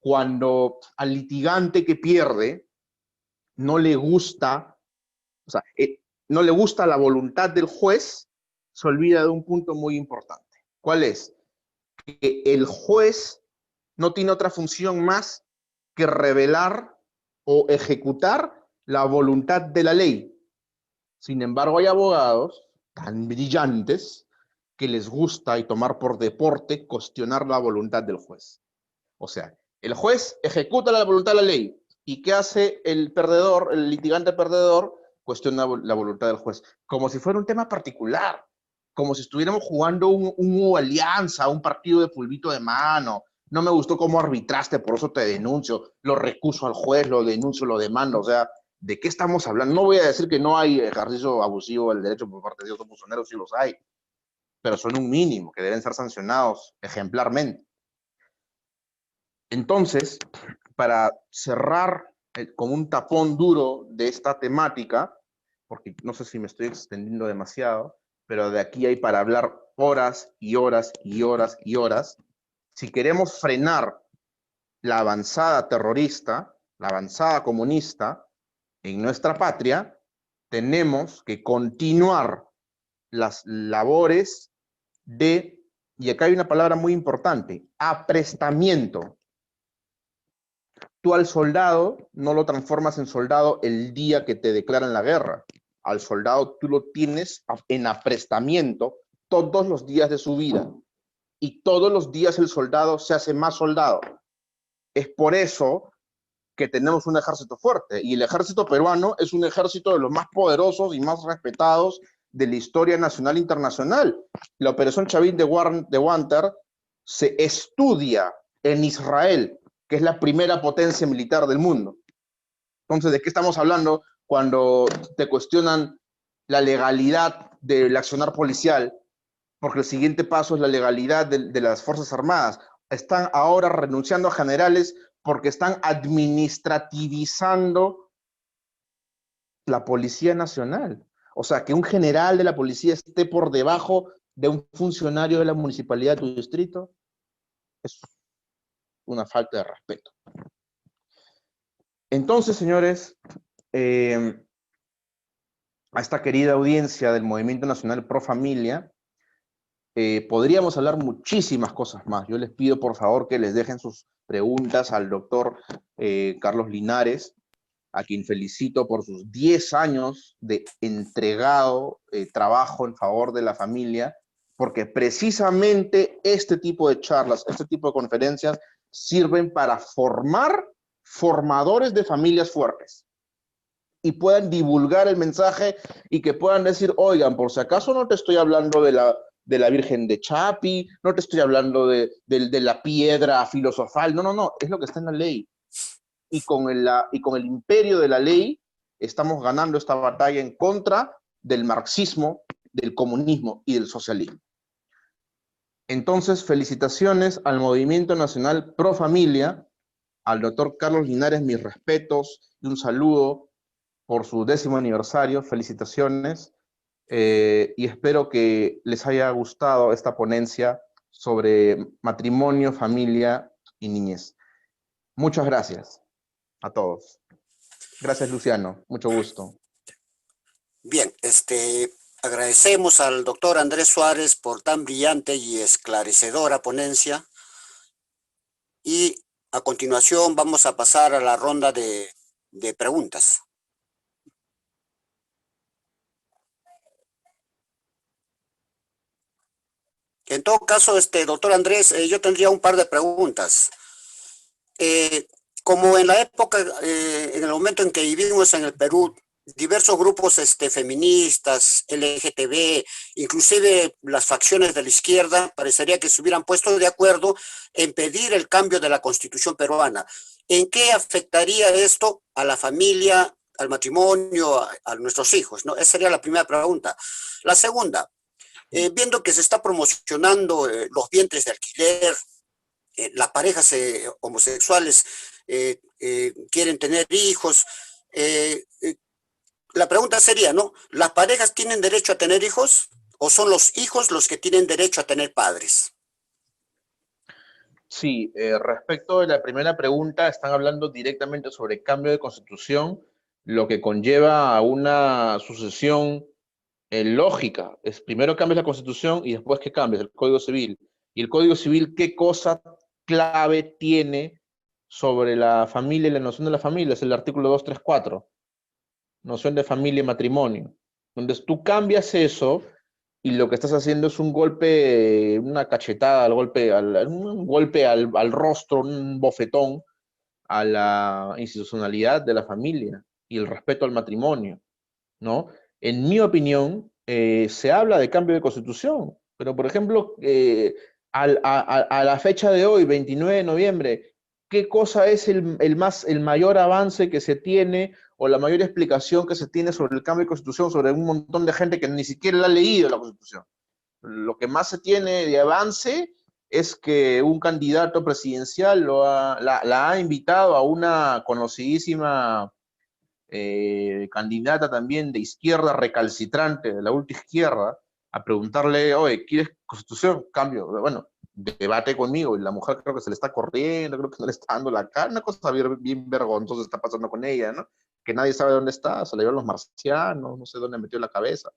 cuando al litigante que pierde no le gusta, no le gusta la voluntad del juez, se olvida de un punto muy importante. ¿Cuál es? Que el juez no tiene otra función más que revelar o ejecutar la voluntad de la ley. Sin embargo, hay abogados tan brillantes que les gusta y tomar por deporte cuestionar la voluntad del juez. O sea, el juez ejecuta la voluntad de la ley. ¿Y qué hace el perdedor, el litigante perdedor? Cuestiona la voluntad del juez. Como si fuera un tema particular. Como si estuviéramos jugando un alianza, un partido de pulvito de mano. No me gustó cómo arbitraste, por eso te denuncio. Lo recuso al juez, lo denuncio, lo demando. O sea, ¿de qué estamos hablando? No voy a decir que no hay ejercicio abusivo del derecho por parte de otros funcionarios, sí los hay. Pero son un mínimo, que deben ser sancionados ejemplarmente. Entonces, para cerrar con un tapón duro de esta temática, porque no sé si me estoy extendiendo demasiado, pero de aquí hay para hablar horas y horas y horas y horas. Si queremos frenar la avanzada terrorista, la avanzada comunista en nuestra patria, tenemos que continuar las labores de, y acá hay una palabra muy importante, aprestamiento. Tú al soldado no lo transformas en soldado el día que te declaran la guerra. Al soldado tú lo tienes en aprestamiento todos los días de su vida. Y todos los días el soldado se hace más soldado. Es por eso que tenemos un ejército fuerte. Y el ejército peruano es un ejército de los más poderosos y más respetados de la historia nacional e internacional. La Operación Chavín de Wanter se estudia en Israel, que es la primera potencia militar del mundo. Entonces, ¿de qué estamos hablando cuando te cuestionan la legalidad del accionar policial? Porque el siguiente paso es la legalidad de las Fuerzas Armadas. Están ahora renunciando a generales porque están administrativizando la Policía Nacional. O sea, que un general de la policía esté por debajo de un funcionario de la municipalidad de tu distrito es una falta de respeto. Entonces, señores, a esta querida audiencia del Movimiento Nacional Pro Familia, podríamos hablar muchísimas cosas más. Yo les pido, por favor, que les dejen sus preguntas al doctor Carlos Linares, a quien felicito por sus 10 años de entregado trabajo en favor de la familia, porque precisamente este tipo de charlas, este tipo de conferencias, sirven para formar formadores de familias fuertes y puedan divulgar el mensaje y que puedan decir, oigan, por si acaso no te estoy hablando de la Virgen de Chapi, no te estoy hablando de la piedra filosofal, no, es lo que está en la ley. Y con el imperio de la ley estamos ganando esta batalla en contra del marxismo, del comunismo y del socialismo. Entonces, felicitaciones al Movimiento Nacional Pro Familia, al doctor Carlos Linares, mis respetos y un saludo por su 10º aniversario, felicitaciones, y espero que les haya gustado esta ponencia sobre matrimonio, familia y niñez. Muchas gracias a todos. Gracias, Luciano, mucho gusto. Bien, agradecemos al doctor Andrés Suárez por tan brillante y esclarecedora ponencia. Y a continuación vamos a pasar a la ronda de preguntas. En todo caso, doctor Andrés, yo tendría un par de preguntas. Como en la época, en el momento en que vivimos en el Perú, diversos grupos feministas, LGTB, inclusive las facciones de la izquierda, parecería que se hubieran puesto de acuerdo en pedir el cambio de la Constitución peruana. ¿En qué afectaría esto a la familia, al matrimonio, a nuestros hijos, ¿no? Esa sería la primera pregunta. La segunda, viendo que se está promocionando los vientres de alquiler, las parejas homosexuales quieren tener hijos, la pregunta sería, ¿no? ¿Las parejas tienen derecho a tener hijos o son los hijos los que tienen derecho a tener padres? Sí, respecto de la primera pregunta, están hablando directamente sobre cambio de constitución, lo que conlleva a una sucesión lógica. Es primero cambias la constitución y después que cambias el Código Civil. Y el Código Civil, ¿qué cosa clave tiene sobre la familia y la noción de la familia? Es el artículo 234. Noción de familia y matrimonio. Entonces tú cambias eso y lo que estás haciendo es un golpe, una cachetada, un golpe al rostro, un bofetón a la institucionalidad de la familia y el respeto al matrimonio, ¿no? En mi opinión, se habla de cambio de constitución, pero por ejemplo, a la fecha de hoy, 29 de noviembre, ¿qué cosa es el mayor avance que se tiene o la mayor explicación que se tiene sobre el cambio de constitución, sobre un montón de gente que ni siquiera la ha leído la constitución? Lo que más se tiene de avance es que un candidato presidencial la ha invitado a una conocidísima candidata también de izquierda recalcitrante, de la ultra izquierda, a preguntarle, oye, ¿quieres constitución? Cambio. Bueno, debate conmigo, y la mujer creo que se le está corriendo, creo que no le está dando la cara, una cosa bien vergonzosa está pasando con ella, ¿no? Que nadie sabe dónde está, se la llevan los marcianos, no sé dónde metió la cabeza,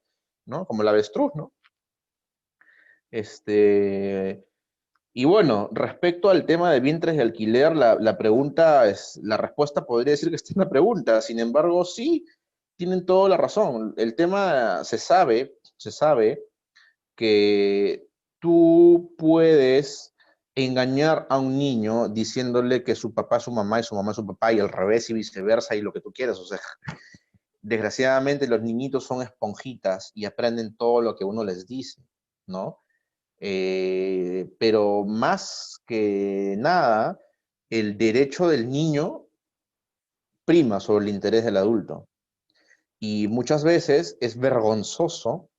¿no? Como el avestruz, ¿no? Y bueno, respecto al tema de vientres de alquiler, la pregunta es, la respuesta podría decir que está en la pregunta, sin embargo, sí, tienen toda la razón. El tema se sabe que tú puedes engañar a un niño diciéndole que su papá es su mamá y su mamá es su papá y al revés y viceversa y lo que tú quieras. O sea, desgraciadamente los niñitos son esponjitas y aprenden todo lo que uno les dice, ¿no? Pero más que nada, el derecho del niño prima sobre el interés del adulto. Y muchas veces es vergonzoso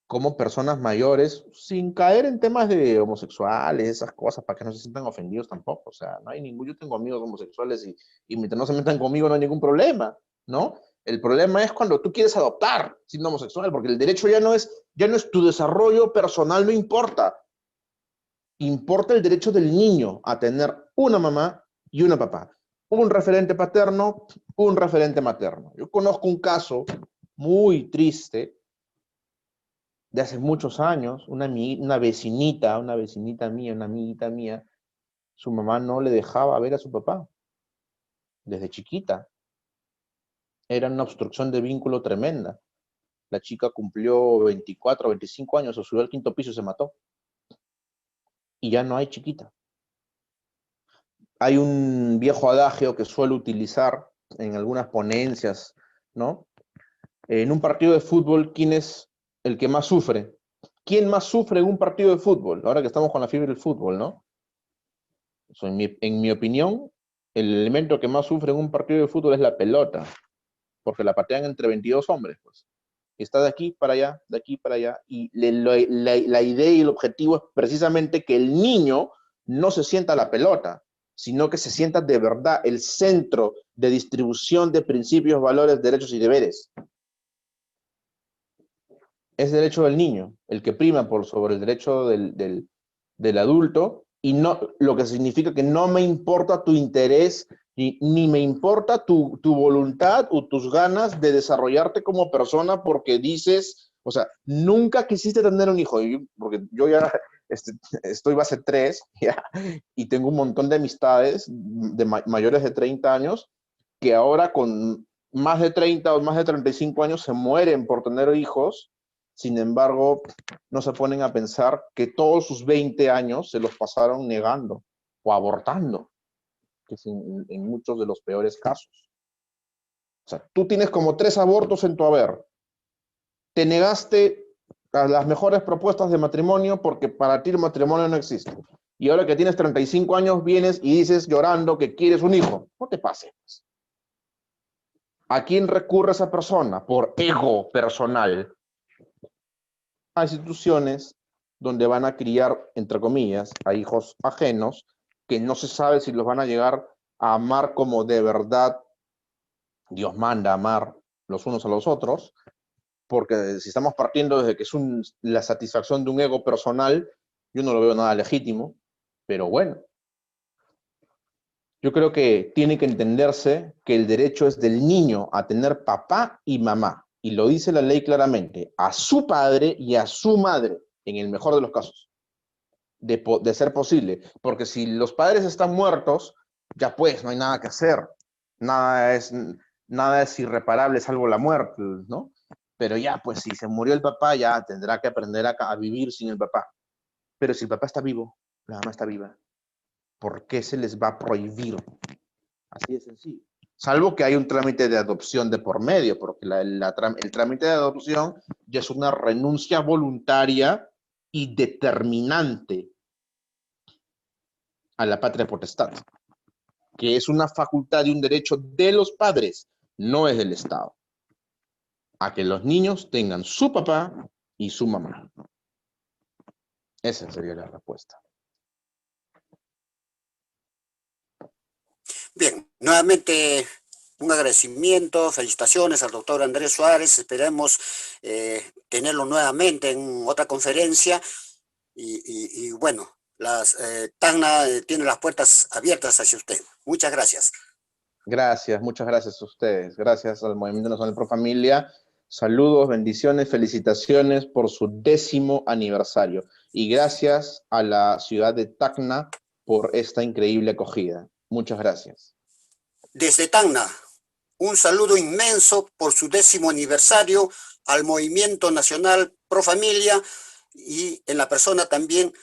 cómo personas mayores, sin caer en temas de homosexuales, esas cosas, para que no se sientan ofendidos tampoco. O sea, no hay ningún, yo tengo amigos homosexuales y mientras no se metan conmigo no hay ningún problema, ¿no? El problema es cuando tú quieres adoptar siendo homosexual, porque el derecho ya no es tu desarrollo personal, no importa. Importa el derecho del niño a tener una mamá y una papá. Un referente paterno, un referente materno. Yo conozco un caso muy triste de hace muchos años, una vecinita mía, una amiguita mía, su mamá no le dejaba ver a su papá desde chiquita. Era una obstrucción de vínculo tremenda. La chica cumplió 24, 25 años, o subió al 5º piso y se mató. Y ya no hay chiquita. Hay un viejo adagio que suelo utilizar en algunas ponencias, ¿no? En un partido de fútbol, ¿quién es el que más sufre? ¿Quién más sufre en un partido de fútbol? Ahora que estamos con la fiebre del fútbol, ¿no? En mi opinión, el elemento que más sufre en un partido de fútbol es la pelota, porque la patean entre 22 hombres, pues. Y está de aquí para allá, de aquí para allá, y la idea y el objetivo es precisamente que el niño no se sienta la pelota, sino que se sienta de verdad el centro de distribución de principios, valores, derechos y deberes. Es derecho del niño, el que prima por sobre el derecho del adulto, y no, lo que significa que no me importa tu interés, ni me importa tu voluntad o tus ganas de desarrollarte como persona porque dices, o sea, nunca quisiste tener un hijo, porque yo ya estoy base 3 ya, y tengo un montón de amistades de mayores de 30 años que ahora con más de 30 o más de 35 años se mueren por tener hijos. Sin embargo, no se ponen a pensar que todos sus 20 años se los pasaron negando o abortando, que es en muchos de los peores casos. O sea, tú tienes como 3 abortos en tu haber. Te negaste a las mejores propuestas de matrimonio porque para ti el matrimonio no existe. Y ahora que tienes 35 años vienes y dices llorando que quieres un hijo. No te pases. ¿A quién recurre esa persona? Por ego personal. A instituciones donde van a criar, entre comillas, a hijos ajenos que no se sabe si los van a llegar a amar como de verdad Dios manda a amar los unos a los otros, porque si estamos partiendo desde que es la satisfacción de un ego personal, yo no lo veo nada legítimo, pero bueno. Yo creo que tiene que entenderse que el derecho es del niño a tener papá y mamá. Y lo dice la ley claramente, a su padre y a su madre, en el mejor de los casos, de ser posible. Porque si los padres están muertos, ya pues, no hay nada que hacer. Nada es irreparable salvo la muerte, ¿no? Pero ya, pues si se murió el papá, ya tendrá que aprender a vivir sin el papá. Pero si el papá está vivo, la mamá está viva, ¿por qué se les va a prohibir? Así de sencillo. Salvo que hay un trámite de adopción de por medio, porque el trámite de adopción ya es una renuncia voluntaria y determinante a la patria potestad, que es una facultad y un derecho de los padres, no es del Estado, a que los niños tengan su papá y su mamá. Esa sería la respuesta. Bien, nuevamente un agradecimiento, felicitaciones al doctor Andrés Suárez. Esperemos tenerlo nuevamente en otra conferencia. Y bueno, Tacna tiene las puertas abiertas hacia usted. Muchas gracias. Gracias, muchas gracias a ustedes. Gracias al Movimiento Nacional Pro Familia. Saludos, bendiciones, felicitaciones por su 10º aniversario. Y gracias a la ciudad de Tacna por esta increíble acogida. Muchas gracias. Desde Tacna, un saludo inmenso por su 10º aniversario al Movimiento Nacional Pro Familia y en la persona también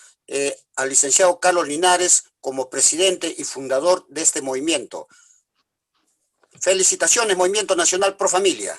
al licenciado Carlos Linares como presidente y fundador de este movimiento. Felicitaciones, Movimiento Nacional Pro Familia.